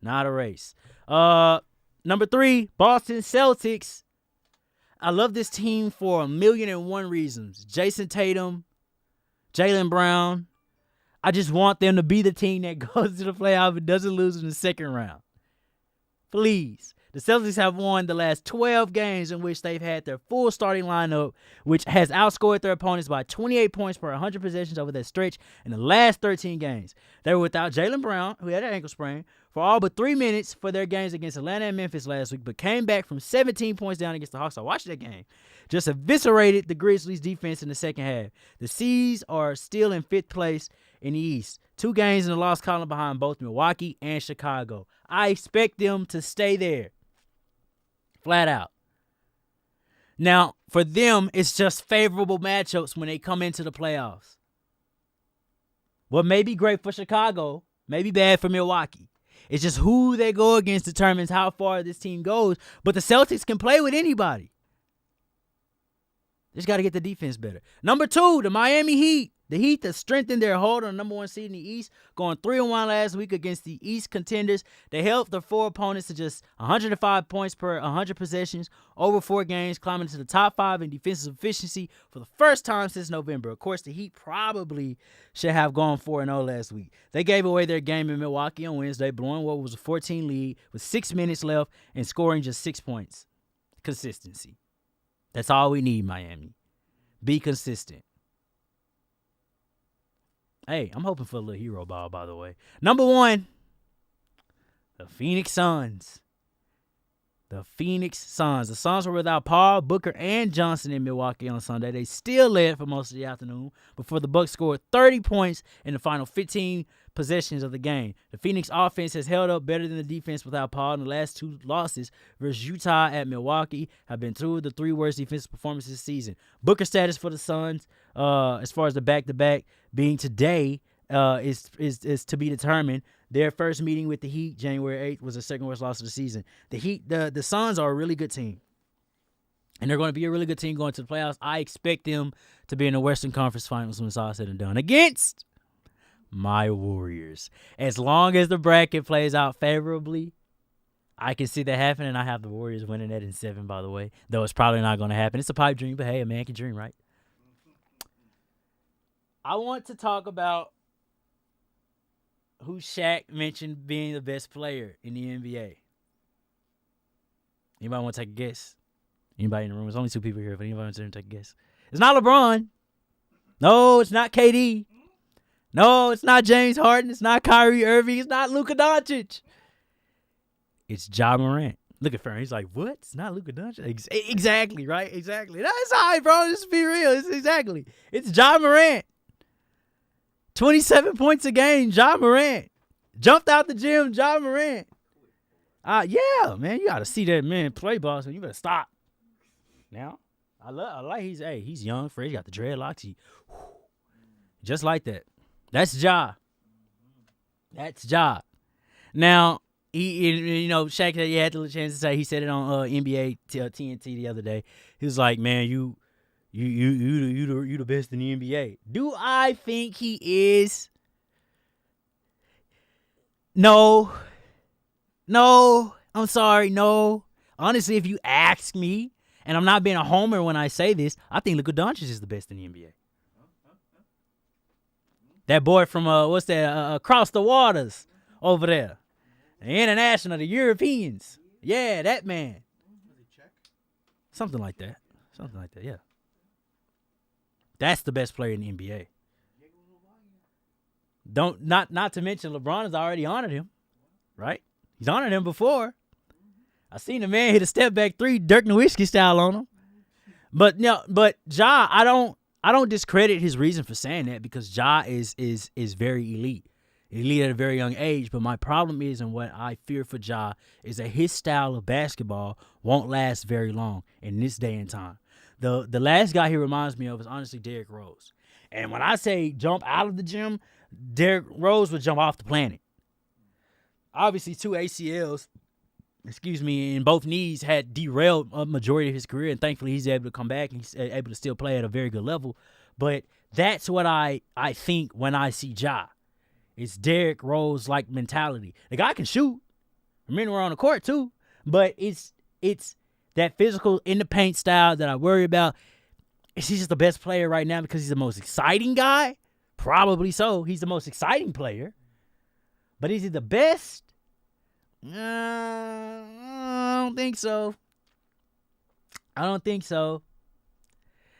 not a race. Number 3, Boston Celtics. I love this team for 1,000,001 reasons. Jason Tatum, Jaylen Brown. I just want them to be the team that goes to the playoff and doesn't lose in the second round. Please. The Celtics have won the last 12 games in which they've had their full starting lineup, which has outscored their opponents by 28 points per 100 possessions over that stretch in the last 13 games. They were without Jaylen Brown, who had an ankle sprain, for all but 3 minutes for their games against Atlanta and Memphis last week, but came back from 17 points down against the Hawks. I watched that game. Just eviscerated the Grizzlies' defense in the second half. The C's are still in 5th place in the East. 2 games in the loss column behind both Milwaukee and Chicago. I expect them to stay there. Flat out. Now, for them, it's just favorable matchups when they come into the playoffs. What may be great for Chicago may be bad for Milwaukee. It's just who they go against determines how far this team goes. But the Celtics can play with anybody. Just got to get the defense better. Number 2, the Miami Heat. The Heat that strengthened their hold on the number 1 seed in the East, going 3-1 last week against the East contenders. They held their 4 opponents to just 105 points per 100 possessions over 4 games, climbing to the top 5 in defensive efficiency for the first time since November. Of course, the Heat probably should have gone 4-0 last week. They gave away their game in Milwaukee on Wednesday, blowing what was a 14 lead with 6 minutes left and scoring just 6 points. Consistency. That's all we need, Miami. Be consistent. Hey, I'm hoping for a little hero ball, by the way. Number 1, the Phoenix Suns. The Phoenix Suns. The Suns were without Paul, Booker, and Johnson in Milwaukee on Sunday. They still led for most of the afternoon before the Bucks scored 30 points in the final 15 possessions of the game. The Phoenix offense has held up better than the defense without Paul, and the last 2 losses versus Utah at Milwaukee have been 2 of the 3 worst defensive performances this season. Booker status for the Suns, as far as the back-to-back being today, is to be determined. Their first meeting with the Heat, January 8th, was the second worst loss of the season. The Suns are a really good team. And they're going to be a really good team going to the playoffs. I expect them to be in the Western Conference Finals when it's all said and done against my Warriors. As long as the bracket plays out favorably, I can see that happening. I have the Warriors winning that in 7, by the way. Though it's probably not going to happen. It's a pipe dream, but hey, a man can dream, right? I want to talk about who Shaq mentioned being the best player in the NBA? Anybody want to take a guess? Anybody in the room? There's only 2 people here. If anybody wants to take a guess, it's not LeBron. No, it's not KD. No, it's not James Harden. It's not Kyrie Irving. It's not Luka Doncic. It's Ja Morant. Look at Fern. He's like, what? It's not Luka Doncic. Exactly, right? Exactly. That's high, bro. Just be real. Exactly. It's Ja Morant. 27 points a game. Ja Morant. Jumped out the gym. Ja Morant. Yeah, man. You got to see that man play, boss. You better stop. Now, I like he's young, fresh. He got the dreadlocks. Just like that. That's Ja. That's Ja. Now, Shaq had the chance to say, he said it on NBA TNT the other day. He was like, man, you the best in the NBA. Do I think he is? No. I'm sorry. No. Honestly, if you ask me, and I'm not being a homer when I say this, I think Luka Doncic is the best in the NBA. That boy from across the waters over there, the international, the Europeans. Yeah, that man. Something like that. Yeah. That's the best player in the NBA. Not to mention LeBron has already honored him, right? He's honored him before. I seen the man hit a step back 3, Dirk Nowitzki style on him. But Ja, I don't discredit his reason for saying that, because Ja is very elite at a very young age. But my problem is, and what I fear for Ja, is that his style of basketball won't last very long in this day and time. The last guy he reminds me of is honestly Derrick Rose. And when I say jump out of the gym, Derrick Rose would jump off the planet. Obviously, 2 ACLs, in both knees had derailed a majority of his career, and thankfully he's able to come back and he's able to still play at a very good level. But that's what I think when I see Ja. It's Derrick Rose-like mentality. The guy can shoot. I mean, we're on the court too, but it's that physical in the paint style that I worry about. Is he just the best player right now because he's the most exciting guy? Probably so. He's the most exciting player. But is he the best? I don't think so.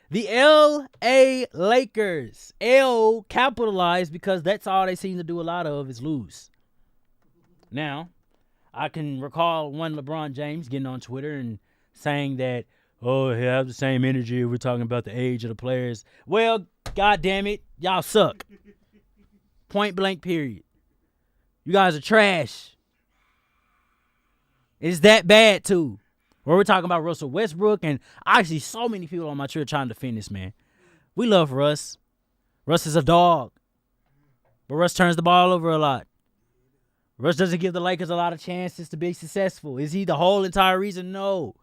The L.A. Lakers. L capitalized because that's all they seem to do a lot of is lose. Now, I can recall one LeBron James getting on Twitter and saying that, oh, he has the same energy. We're talking about the age of the players. Well, God damn it, y'all suck. Point blank, period. You guys are trash. It's that bad, too. Where we're talking about Russell Westbrook, and I see so many people on my Twitter trying to defend this man. We love Russ. Russ is a dog. But Russ turns the ball over a lot. Russ doesn't give the Lakers a lot of chances to be successful. Is he the whole entire reason? No.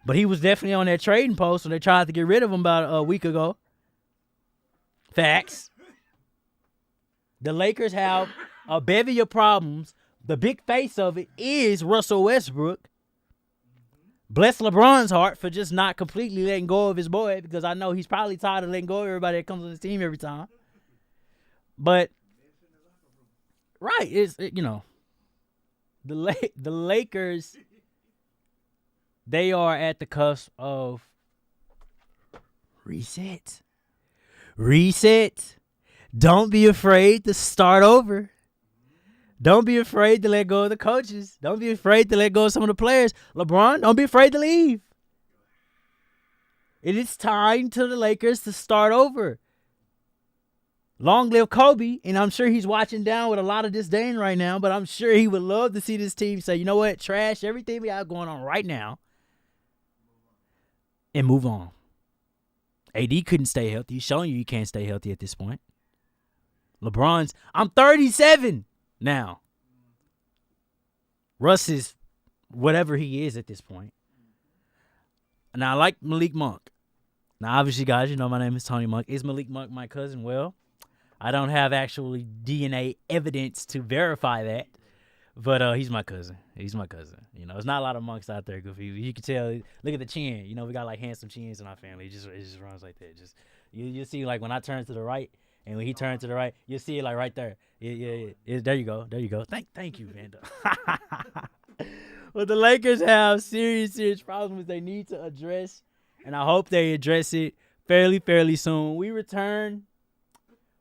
But he was definitely on that trading post when they tried to get rid of him about a week ago. Facts. The Lakers have a bevy of problems. The big face of it is Russell Westbrook. Bless LeBron's heart for just not completely letting go of his boy, because I know he's probably tired of letting go of everybody that comes on his team every time. But, right, the Lakers, they are at the cusp of reset. Don't be afraid to start over. Don't be afraid to let go of the coaches. Don't be afraid to let go of some of the players. LeBron, don't be afraid to leave. It is time to the Lakers to start over. Long live Kobe, and I'm sure he's watching down with a lot of disdain right now, but I'm sure he would love to see this team say, you know what, trash everything we have going on right now and move on. AD couldn't stay healthy. He's showing you he can't stay healthy at this point. I'm 37 now. Russ is whatever he is at this point. Now, I like Malik Monk. Now, obviously, guys, you know my name is Tony Monk. Is Malik Monk my cousin? Well, I don't have actually DNA evidence to verify that, but he's my cousin. He's my cousin. You know, there's not a lot of monks out there. Goofy. You can tell. Look at the chin. You know, we got like handsome chins in our family. It just runs like that. Just you see, like when I turn to the right, And when he turned to the right, you see it like right there. Yeah. There you go. Thank you, Vanda. Well, the Lakers have serious problems they need to address, and I hope they address it fairly soon. We return.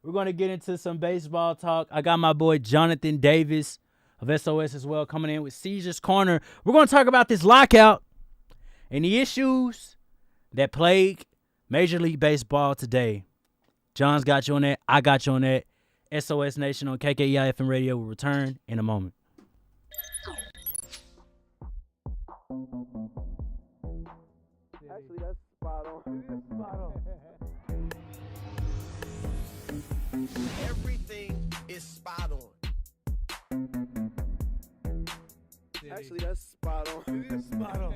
We're going to get into some baseball talk. I got my boy Jonathan Davis of SOS as well coming in with Caesar's Corner. We're going to talk about this lockout and the issues that plague Major League Baseball today. John's got you on that. I got you on that. SOS Nation on KKEI FM Radio will return in a moment. Actually, that's spot on. Everything is spot on. Actually, that's spot on. Spot on.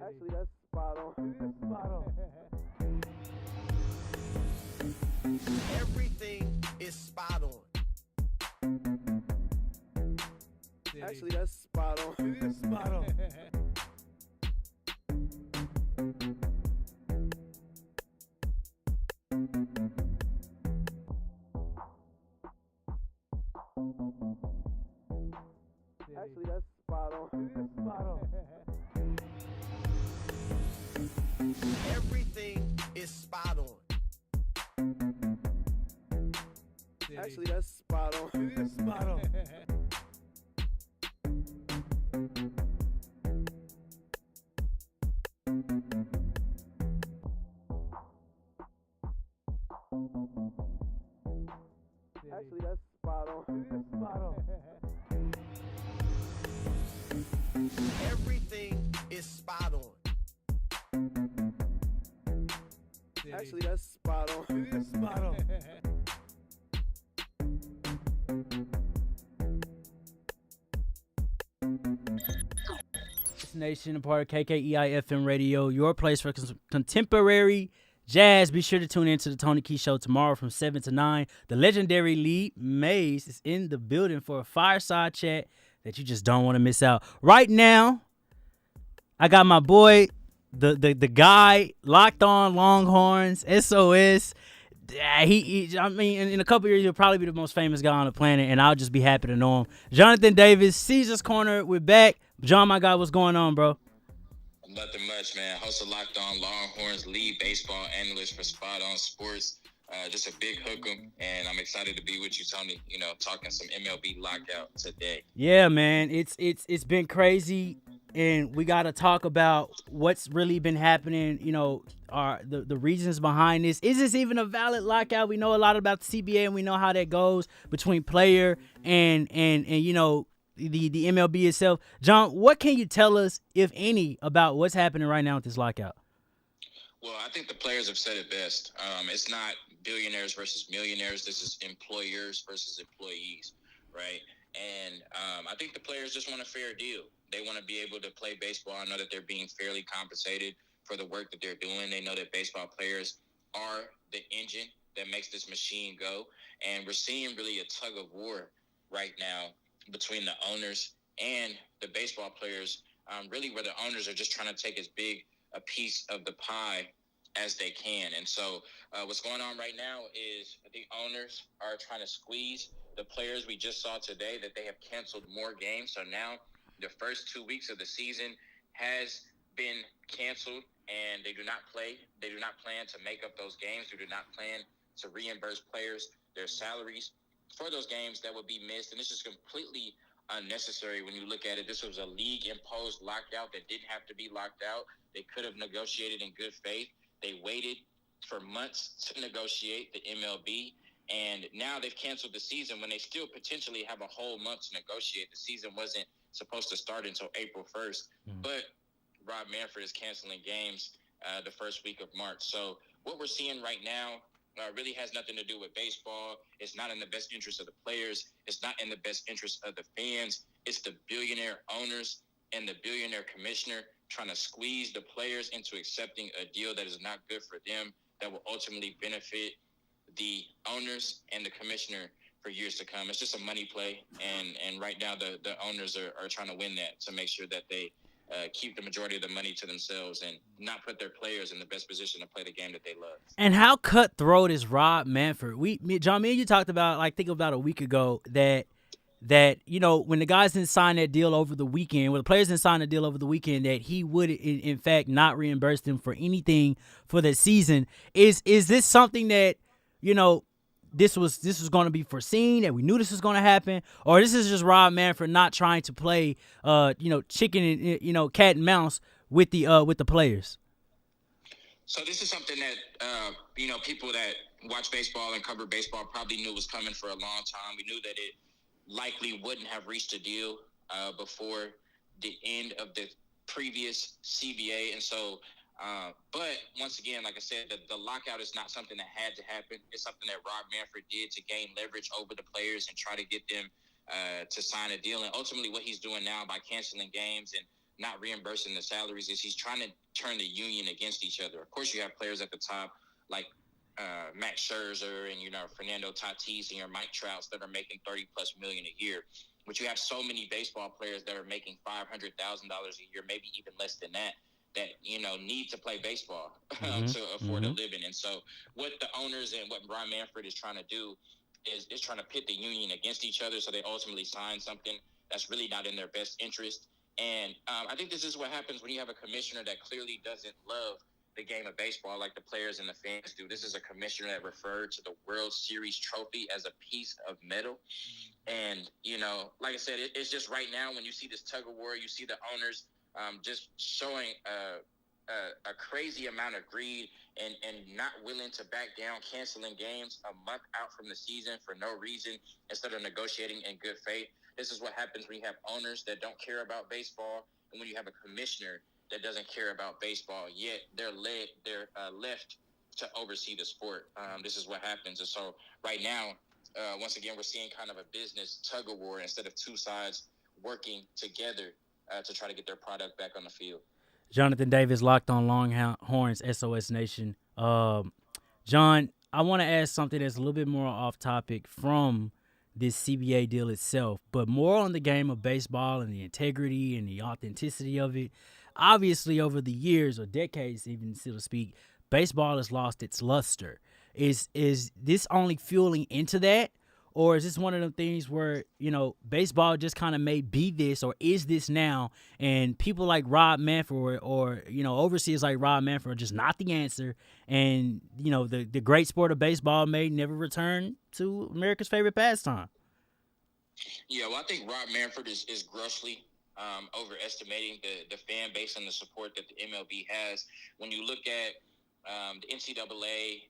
Actually, that's spot on. Spot on. Everything is spot on. Actually, that's spot on. Spot on. Actually, that's spot on. Spot on. Everything is spot on. Actually, that's spot on. Spot on. Actually, that's spot on. Spot on. Everything is spot on. Actually, that's spot on. Spot on. This Nation, a part of KKEI FM Radio, your place for contemporary jazz. Be sure to tune in to the Tony Key Show tomorrow from 7 to 9. The legendary Lee Mays is in the building for a fireside chat that you just don't want to miss out. Right now, I got my boy, the guy, Locked On Longhorns, SOS. I mean, in a couple years, he'll probably be the most famous guy on the planet, and I'll just be happy to know him. Jonathan Davis, Caesar's Corner, we're back. John, my guy, what's going on, bro? Nothing much, man. Host of Locked On Longhorns, lead baseball analyst for Spot On Sports. Just a big hook'em, and I'm excited to be with you, Tony. You know, talking some MLB lockout today. Yeah, man, it's been crazy, and we got to talk about what's really been happening. You know, the reasons behind this. Is this even a valid lockout? We know a lot about the CBA, and we know how that goes between player and you know, the MLB itself. John, what can you tell us, if any, about what's happening right now with this lockout? Well, I think the players have said it best. It's not billionaires versus millionaires. This is employers versus employees, right? And I think the players just want a fair deal. They want to be able to play baseball. I know that they're being fairly compensated for the work that they're doing. They know that baseball players are the engine that makes this machine go. And we're seeing really a tug of war right now between the owners and the baseball players, really where the owners are just trying to take as big a piece of the pie as they can. And so what's going on right now is the owners are trying to squeeze the players. We just saw today that they have canceled more games. So now the first 2 weeks of the season has been canceled, and they do not play. They do not plan to make up those games. They do not plan to reimburse players their salaries for those games that would be missed. And this is completely unnecessary when you look at it. This was a league-imposed lockout that didn't have to be locked out. They could have negotiated in good faith. They waited for months to negotiate the MLB, and now they've canceled the season when they still potentially have a whole month to negotiate. The season wasn't supposed to start until April 1st, but Rob Manfred is canceling games the first week of March. So what we're seeing right now really has nothing to do with baseball. It's not in the best interest of the players. It's not in the best interest of the fans. It's the billionaire owners and the billionaire commissioner trying to squeeze the players into accepting a deal that is not good for them, that will ultimately benefit the owners and the commissioner for years to come. It's just a money play, and right now the owners are trying to win that to make sure that they keep the majority of the money to themselves and not put their players in the best position to play the game that they love. And how cutthroat is Rob Manfred? John, me and you talked about, like, think about a week ago that when the guys didn't sign that deal over the weekend, when the players didn't sign the deal over the weekend, that he would in fact not reimburse them for anything for the season. Is this something that this was going to be foreseen, that we knew this was going to happen, or this is just Rob Manfred not trying to play chicken and cat and mouse with the players? So this is something that people that watch baseball and cover baseball probably knew was coming for a long time. We knew that it likely wouldn't have reached a deal before the end of the previous CBA. And so, but once again, like I said, the lockout is not something that had to happen. It's something that Rob Manfred did to gain leverage over the players and try to get them to sign a deal. And ultimately what he's doing now by canceling games and not reimbursing the salaries is he's trying to turn the union against each other. Of course, you have players at the top like Max Scherzer and Fernando Tatis and your Mike Trouts that are making $30+ million a year, but you have so many baseball players that are making $500,000 a year, maybe even less than that need to play baseball to afford a living. And so what the owners and what Brian Manfred is trying to do is trying to pit the union against each other, so they ultimately sign something that's really not in their best interest. And I think this is what happens when you have a commissioner that clearly doesn't love the game of baseball like the players and the fans do. This is a commissioner that referred to the World Series trophy as a piece of metal. And, like I said, it's just right now when you see this tug of war, you see the owners just showing a crazy amount of greed and not willing to back down, canceling games a month out from the season for no reason instead of negotiating in good faith. This is what happens when you have owners that don't care about baseball and when you have a commissioner that doesn't care about baseball, yet they're left to oversee the sport. This is what happens. And so right now, once again, we're seeing kind of a business tug of war instead of two sides working together to try to get their product back on the field. Jonathan Davis, locked on Longhorns, SOS Nation. John, I want to ask something that's a little bit more off topic from this CBA deal itself, but more on the game of baseball and the integrity and the authenticity of it. Obviously, over the years or decades, even so to speak, baseball has lost its luster. Is this only fueling into that, or is this one of them things where baseball just kind of may be this or is this now, and people like Rob Manfred or overseers like Rob Manfred are just not the answer, and the great sport of baseball may never return to America's favorite pastime? Yeah, well, I think Rob Manfred is grossly overestimating the fan base and the support that the MLB has. When you look at the NCAA,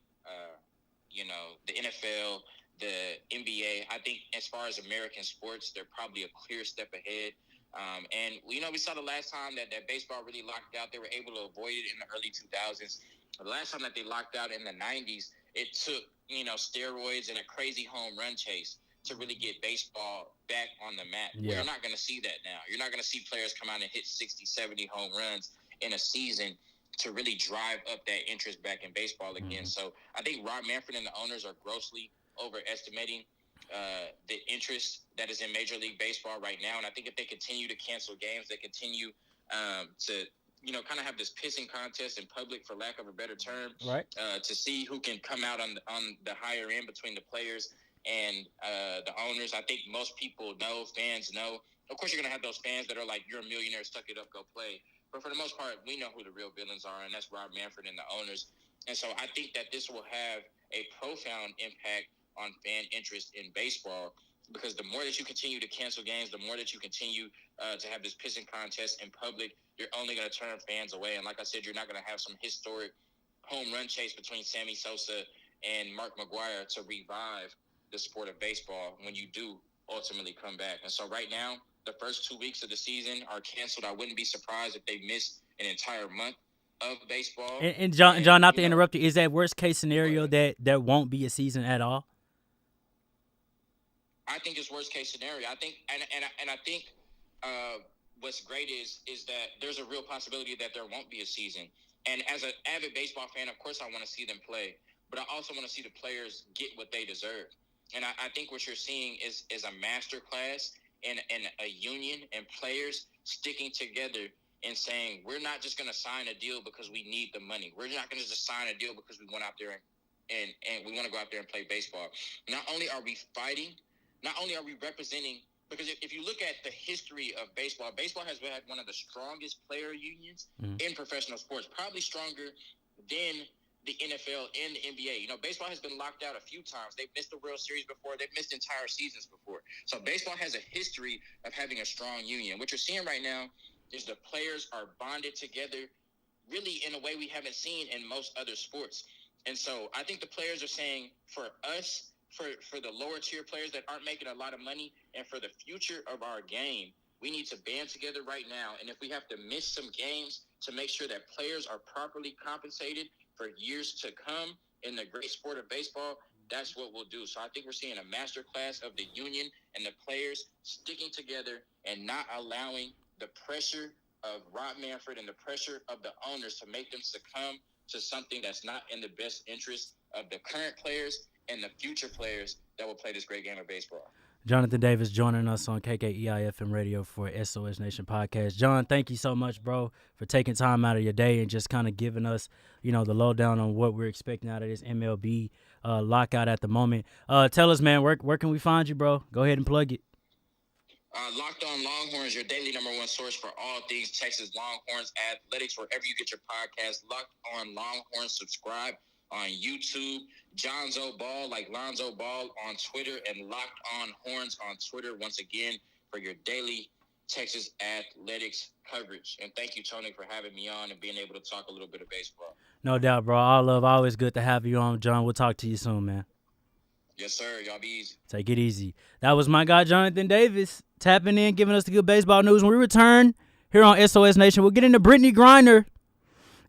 the NFL, the NBA, I think as far as American sports, they're probably a clear step ahead. And we saw the last time that baseball really locked out, they were able to avoid it in the early 2000s. The last time that they locked out in the 90s, it took, steroids and a crazy home run chase to really get baseball back on the map. Yeah. You're not going to see that now. You're not going to see players come out and hit 60, 70 home runs in a season to really drive up that interest back in baseball again. So I think Rob Manfred and the owners are grossly overestimating the interest that is in Major League Baseball right now. And I think if they continue to cancel games, they continue to kind of have this pissing contest in public, for lack of a better term, right? To see who can come out on the higher end between the players and the owners. I think most people know, fans know. Of course, you're going to have those fans that are like, you're a millionaire, suck it up, go play. But for the most part, we know who the real villains are, and that's Rob Manfred and the owners. And so I think that this will have a profound impact on fan interest in baseball, because the more that you continue to cancel games, the more that you continue to have this pissing contest in public, you're only going to turn fans away. And like I said, you're not going to have some historic home run chase between Sammy Sosa and Mark McGwire to revive the sport of baseball when you do ultimately come back. And so right now, the first 2 weeks of the season are canceled. I wouldn't be surprised if they missed an entire month of baseball. And John, not to interrupt you, is that worst case scenario that there won't be a season at all? I think it's worst case scenario. I think, and I think what's great is that there's a real possibility that there won't be a season. And as an avid baseball fan, of course, I want to see them play, but I also want to see the players get what they deserve. And I think what you're seeing is a master class and a union and players sticking together and saying, we're not just going to sign a deal because we need the money. We're not going to just sign a deal because we went out there and we want to go out there and play baseball. Not only are we fighting, not only are we representing, because if you look at the history of baseball, baseball has had one of the strongest player unions in professional sports, probably stronger than the NFL and the NBA. You know, baseball has been locked out a few times. They've missed the World Series before. They've missed entire seasons before. So baseball has a history of having a strong union. What you're seeing right now is the players are bonded together really in a way we haven't seen in most other sports. And so I think the players are saying, for us, for the lower tier players that aren't making a lot of money, and for the future of our game, we need to band together right now. And if we have to miss some games to make sure that players are properly compensated for years to come in the great sport of baseball, that's what we'll do. So I think we're seeing a masterclass of the union and the players sticking together and not allowing the pressure of Rob Manfred and the pressure of the owners to make them succumb to something that's not in the best interest of the current players and the future players that will play this great game of baseball. Jonathan Davis joining us on KKEI-FM radio for SOS Nation podcast. John, thank you so much, bro, for taking time out of your day and just kind of giving us, you know, the lowdown on what we're expecting out of this MLB lockout at the moment. Tell us, man, where can we find you, bro? Go ahead and plug it. Locked On Longhorns, your daily number one source for all things Texas Longhorns athletics, wherever you get your podcast. Locked On Longhorns, subscribe on YouTube. Jonzo Ball, like Lonzo Ball, on Twitter, and Locked On Horns on Twitter, once again, for your daily Texas athletics coverage. And thank you, Tony, for having me on and being able to talk a little bit of baseball. No doubt, bro. All love. Always good to have you on, John. We'll talk to you soon, man. Yes, sir. Y'all be easy. Take it easy. That was my guy, Jonathan Davis, tapping in, giving us the good baseball news. When we return here on SOS Nation, we'll get into Brittany Griner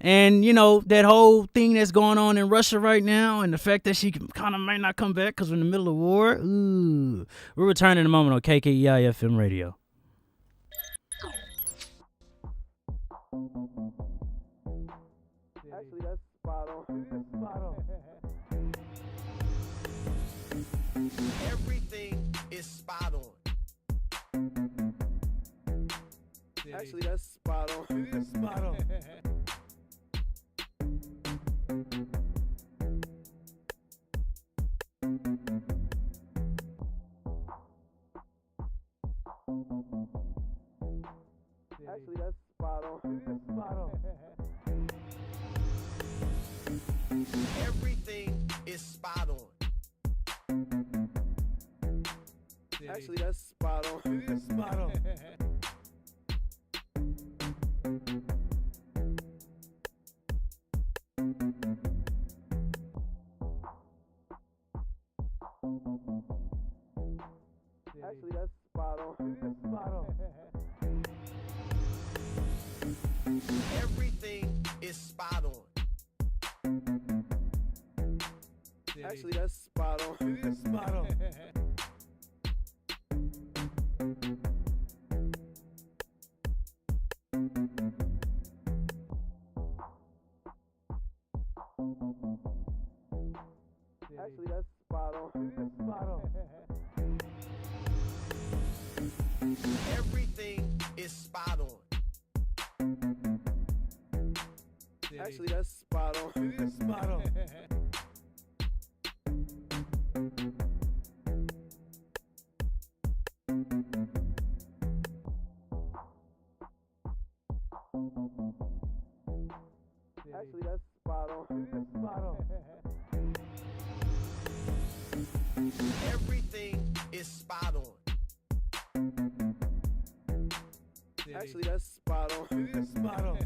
and, you know, that whole thing that's going on in Russia right now and the fact that she kind of might not come back because we're in the middle of war. Ooh. We're returning in a moment on KKEI-FM radio. Actually, that's spot on. Spot on. Everything is spot on. Actually, that's spot on. Spot on. Actually, that's spot on. Spot on. Everything is spot on. Actually, that's spot on. Spot on. Actually, that's spot on. Spot on. Everything is spot on. Actually, that's spot on. Spot on. Actually, that's spot on. Spot on. Everything is spot on. Actually, that's spot on. Spot on. Actually, that's spot on. Spot on. Everything is spot on. Actually, that's spot on. Spot on.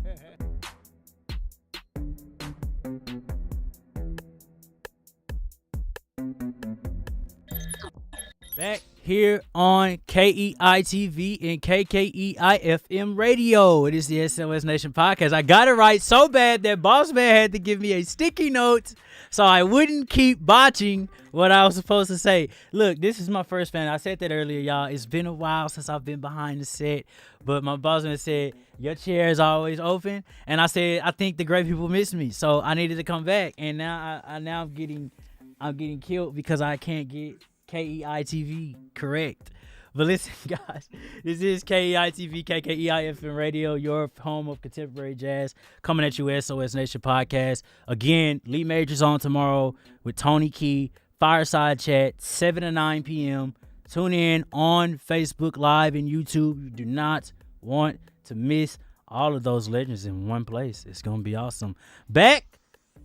Back here on KEI-TV and KKEI-FM radio. It is the SOS Nation podcast. I got it right so bad that Boss Man had to give me a sticky note so I wouldn't keep botching what I was supposed to say. Look, this is my first fan. I said that earlier, y'all. It's been a while since I've been behind the set, but my boss man said, your chair is always open. And I said, I think the great people miss me, so I needed to come back. And now I'm getting killed because I can't get KEITV, correct. But listen, guys, this is KEITV, KKEIFM Radio, your home of contemporary jazz, coming at you, SOS Nation Podcast. Again, Lee Majors on tomorrow with Tony Key, Fireside Chat, 7 to 9 p.m. Tune in on Facebook Live and YouTube. You do not want to miss all of those legends in one place. It's going to be awesome. Back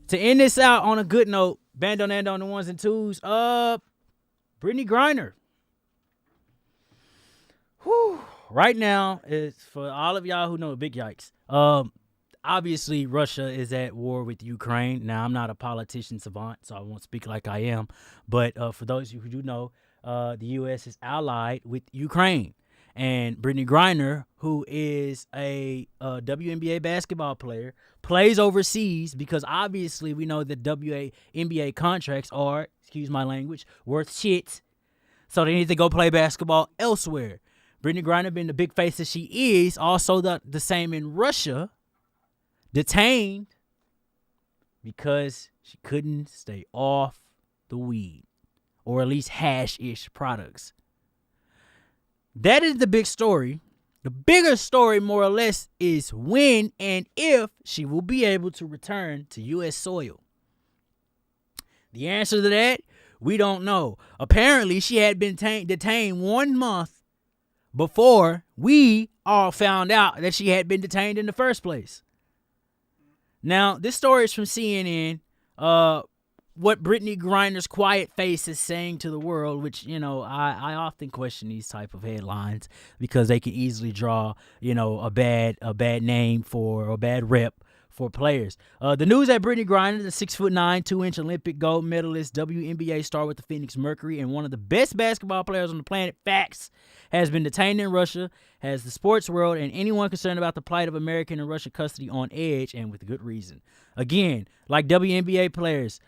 to end this out on a good note, Bando Nando on the ones and twos. Brittany Griner. Whew. Right now, it's for all of y'all who know, big yikes. Obviously, Russia is at war with Ukraine. Now, I'm not a politician savant, so I won't speak like I am. But for those of you who do know, the U.S. is allied with Ukraine. And Brittany Griner, who is a WNBA basketball player, plays overseas because obviously we know that WNBA contracts are, excuse my language, worth shit. So they need to go play basketball elsewhere. Brittany Griner, being the big face that she is, also the same in Russia, detained because she couldn't stay off the weed, or at least hash-ish products. That is the big story. The bigger story, more or less, is when and if she will be able to return to U.S. soil. The answer to that, we don't know. Apparently, she had been detained 1 month before we all found out that she had been detained in the first place. Now, this story is from CNN. What Brittany Griner's quiet face is saying to the world, which, I often question these type of headlines because they can easily draw, a bad name or a bad rep for players. The news that Brittany Griner, the 6'9", 2-inch Olympic gold medalist, WNBA star with the Phoenix Mercury, and one of the best basketball players on the planet, facts, has been detained in Russia, has the sports world and anyone concerned about the plight of American and Russian custody on edge, and with good reason. Again, like WNBA players,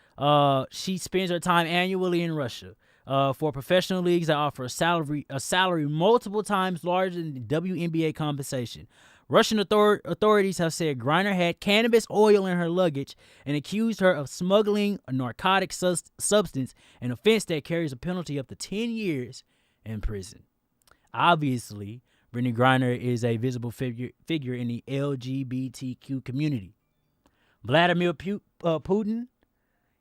she spends her time annually in Russia for professional leagues that offer a salary multiple times larger than the WNBA compensation. Russian authorities have said Griner had cannabis oil in her luggage and accused her of smuggling a narcotic substance, an offense that carries a penalty up to 10 years in prison. Obviously, Brittany Griner is a visible figure in the LGBTQ community. Vladimir Putin,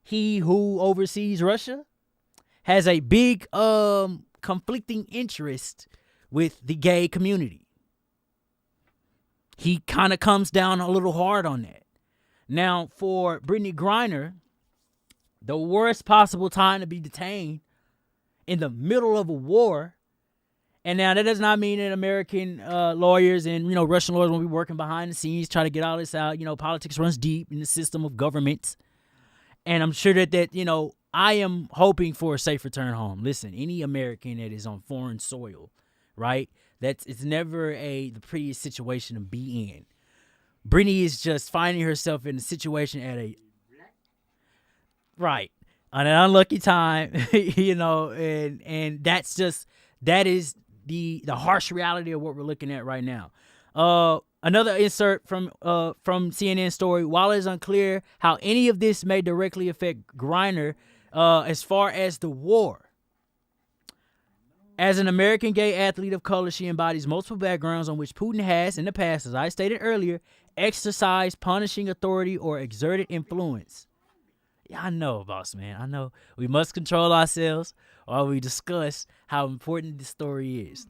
he who oversees Russia, has a big conflicting interest with the gay community. He kind of comes down a little hard on that. Now, for Brittany Griner, the worst possible time to be detained in the middle of a war. And now that does not mean that American lawyers and, Russian lawyers won't be working behind the scenes, try to get all this out. Politics runs deep in the system of government. And I'm sure that I am hoping for a safe return home. Listen, any American that is on foreign soil, right? It's never the prettiest situation to be in. Brittany is just finding herself in a situation at an unlucky time, and that is the harsh reality of what we're looking at right now. Another insert from CNN story. While it's unclear how any of this may directly affect Griner, as far as the war. As an American gay athlete of color, she embodies multiple backgrounds on which Putin has, in the past, as I stated earlier, exercised punishing authority or exerted influence. Yeah, I know, boss man. I know. We must control ourselves while we discuss how important this story is.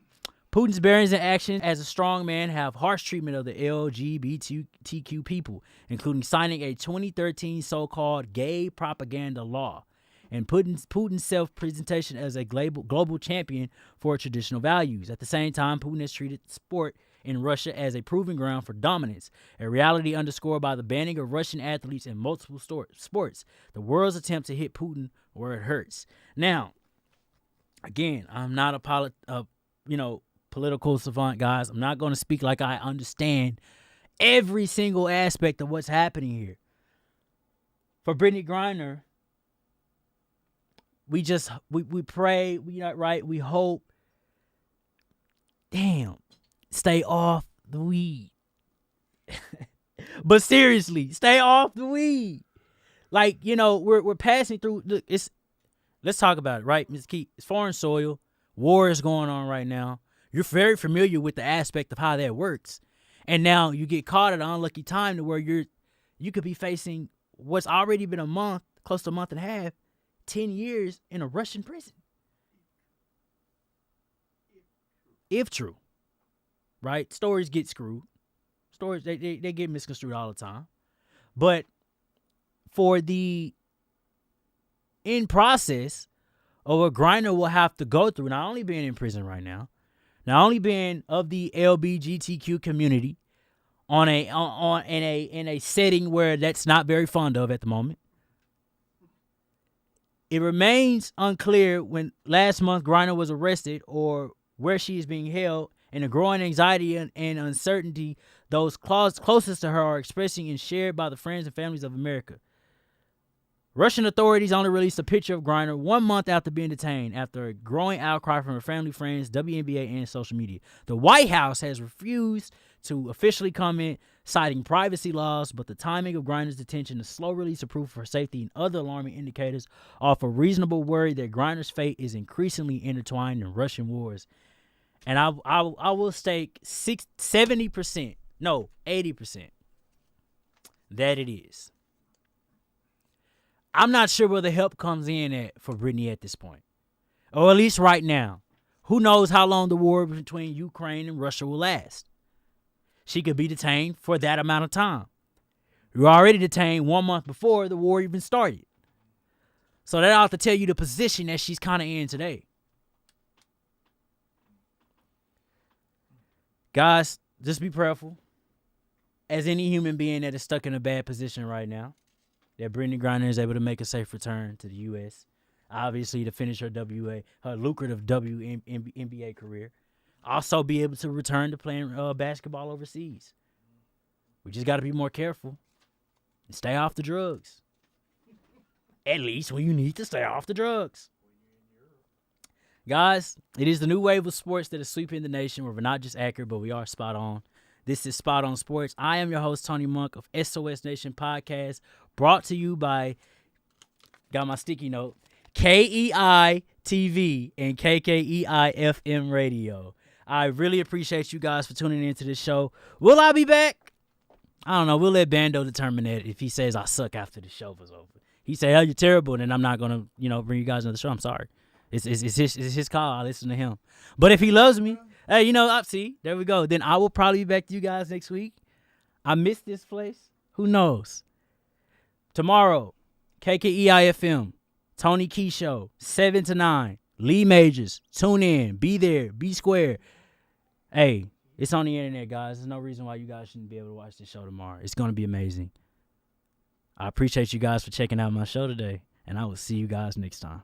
Putin's bearings and actions as a strong man have harsh treatment of the LGBTQ people, including signing a 2013 so-called gay propaganda law, and Putin's self-presentation as a global champion for traditional values. At the same time, Putin has treated sport in Russia as a proving ground for dominance, a reality underscored by the banning of Russian athletes in multiple sports, the world's attempt to hit Putin where it hurts. Now, again, I'm not a political savant, guys. I'm not going to speak like I understand every single aspect of what's happening here. For Brittany Griner, we pray, we hope. Damn, stay off the weed. But seriously, stay off the weed. Like, we're passing through. Look, let's talk about it, right, Mr. Keith? It's foreign soil. War is going on right now. You're very familiar with the aspect of how that works. And now you get caught at an unlucky time to where you could be facing what's already been a month, close to a month and a half, 10 years in a Russian prison. If true. Right? Stories get screwed. Stories, they get misconstrued all the time. But for the in process of what Griner will have to go through, not only being in prison right now, not only being of the LGBTQ community in a setting where that's not very fond of at the moment. It remains unclear when last month Griner was arrested or where she is being held, and the growing anxiety and uncertainty those closest to her are expressing and shared by the friends and families of America. Russian authorities only released a picture of Griner 1 month after being detained, after a growing outcry from her family, friends, WNBA, and social media. The White House has refused to officially comment, citing privacy laws, but the timing of Griner's detention, the slow release of proof for safety, and other alarming indicators offer reasonable worry that Griner's fate is increasingly intertwined in Russian wars. And I will stake 70%, no, 80% that it is. I'm not sure where the help comes in at for Brittany at this point. Or at least right now. Who knows how long the war between Ukraine and Russia will last. She could be detained for that amount of time. You were already detained 1 month before the war even started. So that ought to tell you the position that she's kind of in today. Guys, just be prayerful. As any human being that is stuck in a bad position right now, that Brittany Griner is able to make a safe return to the U.S., obviously to finish her lucrative WNBA career. Also be able to return to playing basketball overseas. We just got to be more careful and stay off the drugs. At least when you need to stay off the drugs. Guys, it is the new wave of sports that is sweeping the nation where we're not just accurate, but we are spot on. This is Spot On Sports. I am your host, Tony Monk of SOS Nation Podcast, brought to you by, got my sticky note, KEI TV and KKEI FM Radio. I really appreciate you guys for tuning into this show. Will I be back? I don't know. We'll let Bando determine that if he says I suck after the show was over. He say, oh, you're terrible, and then I'm not going to, bring you guys on the show. I'm sorry. It's his call. I listen to him. But if he loves me, hey, see, there we go. Then I will probably be back to you guys next week. I missed this place. Who knows? Tomorrow, KKEI FM, Tony Key Show, 7 to 9. Lee Majors, tune in. Be there. Be square. Hey, it's on the internet, guys. There's no reason why you guys shouldn't be able to watch this show tomorrow. It's going to be amazing. I appreciate you guys for checking out my show today, and I will see you guys next time.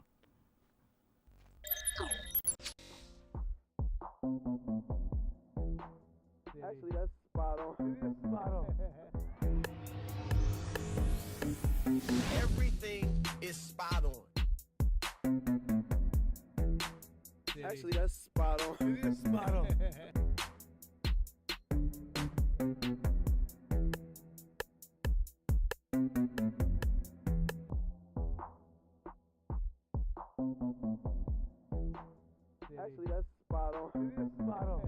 Actually, that's spot on. It is spot on. Everything is spot on. Actually, that's spot on. It is spot on. Actually, that's spot on. It is spot on.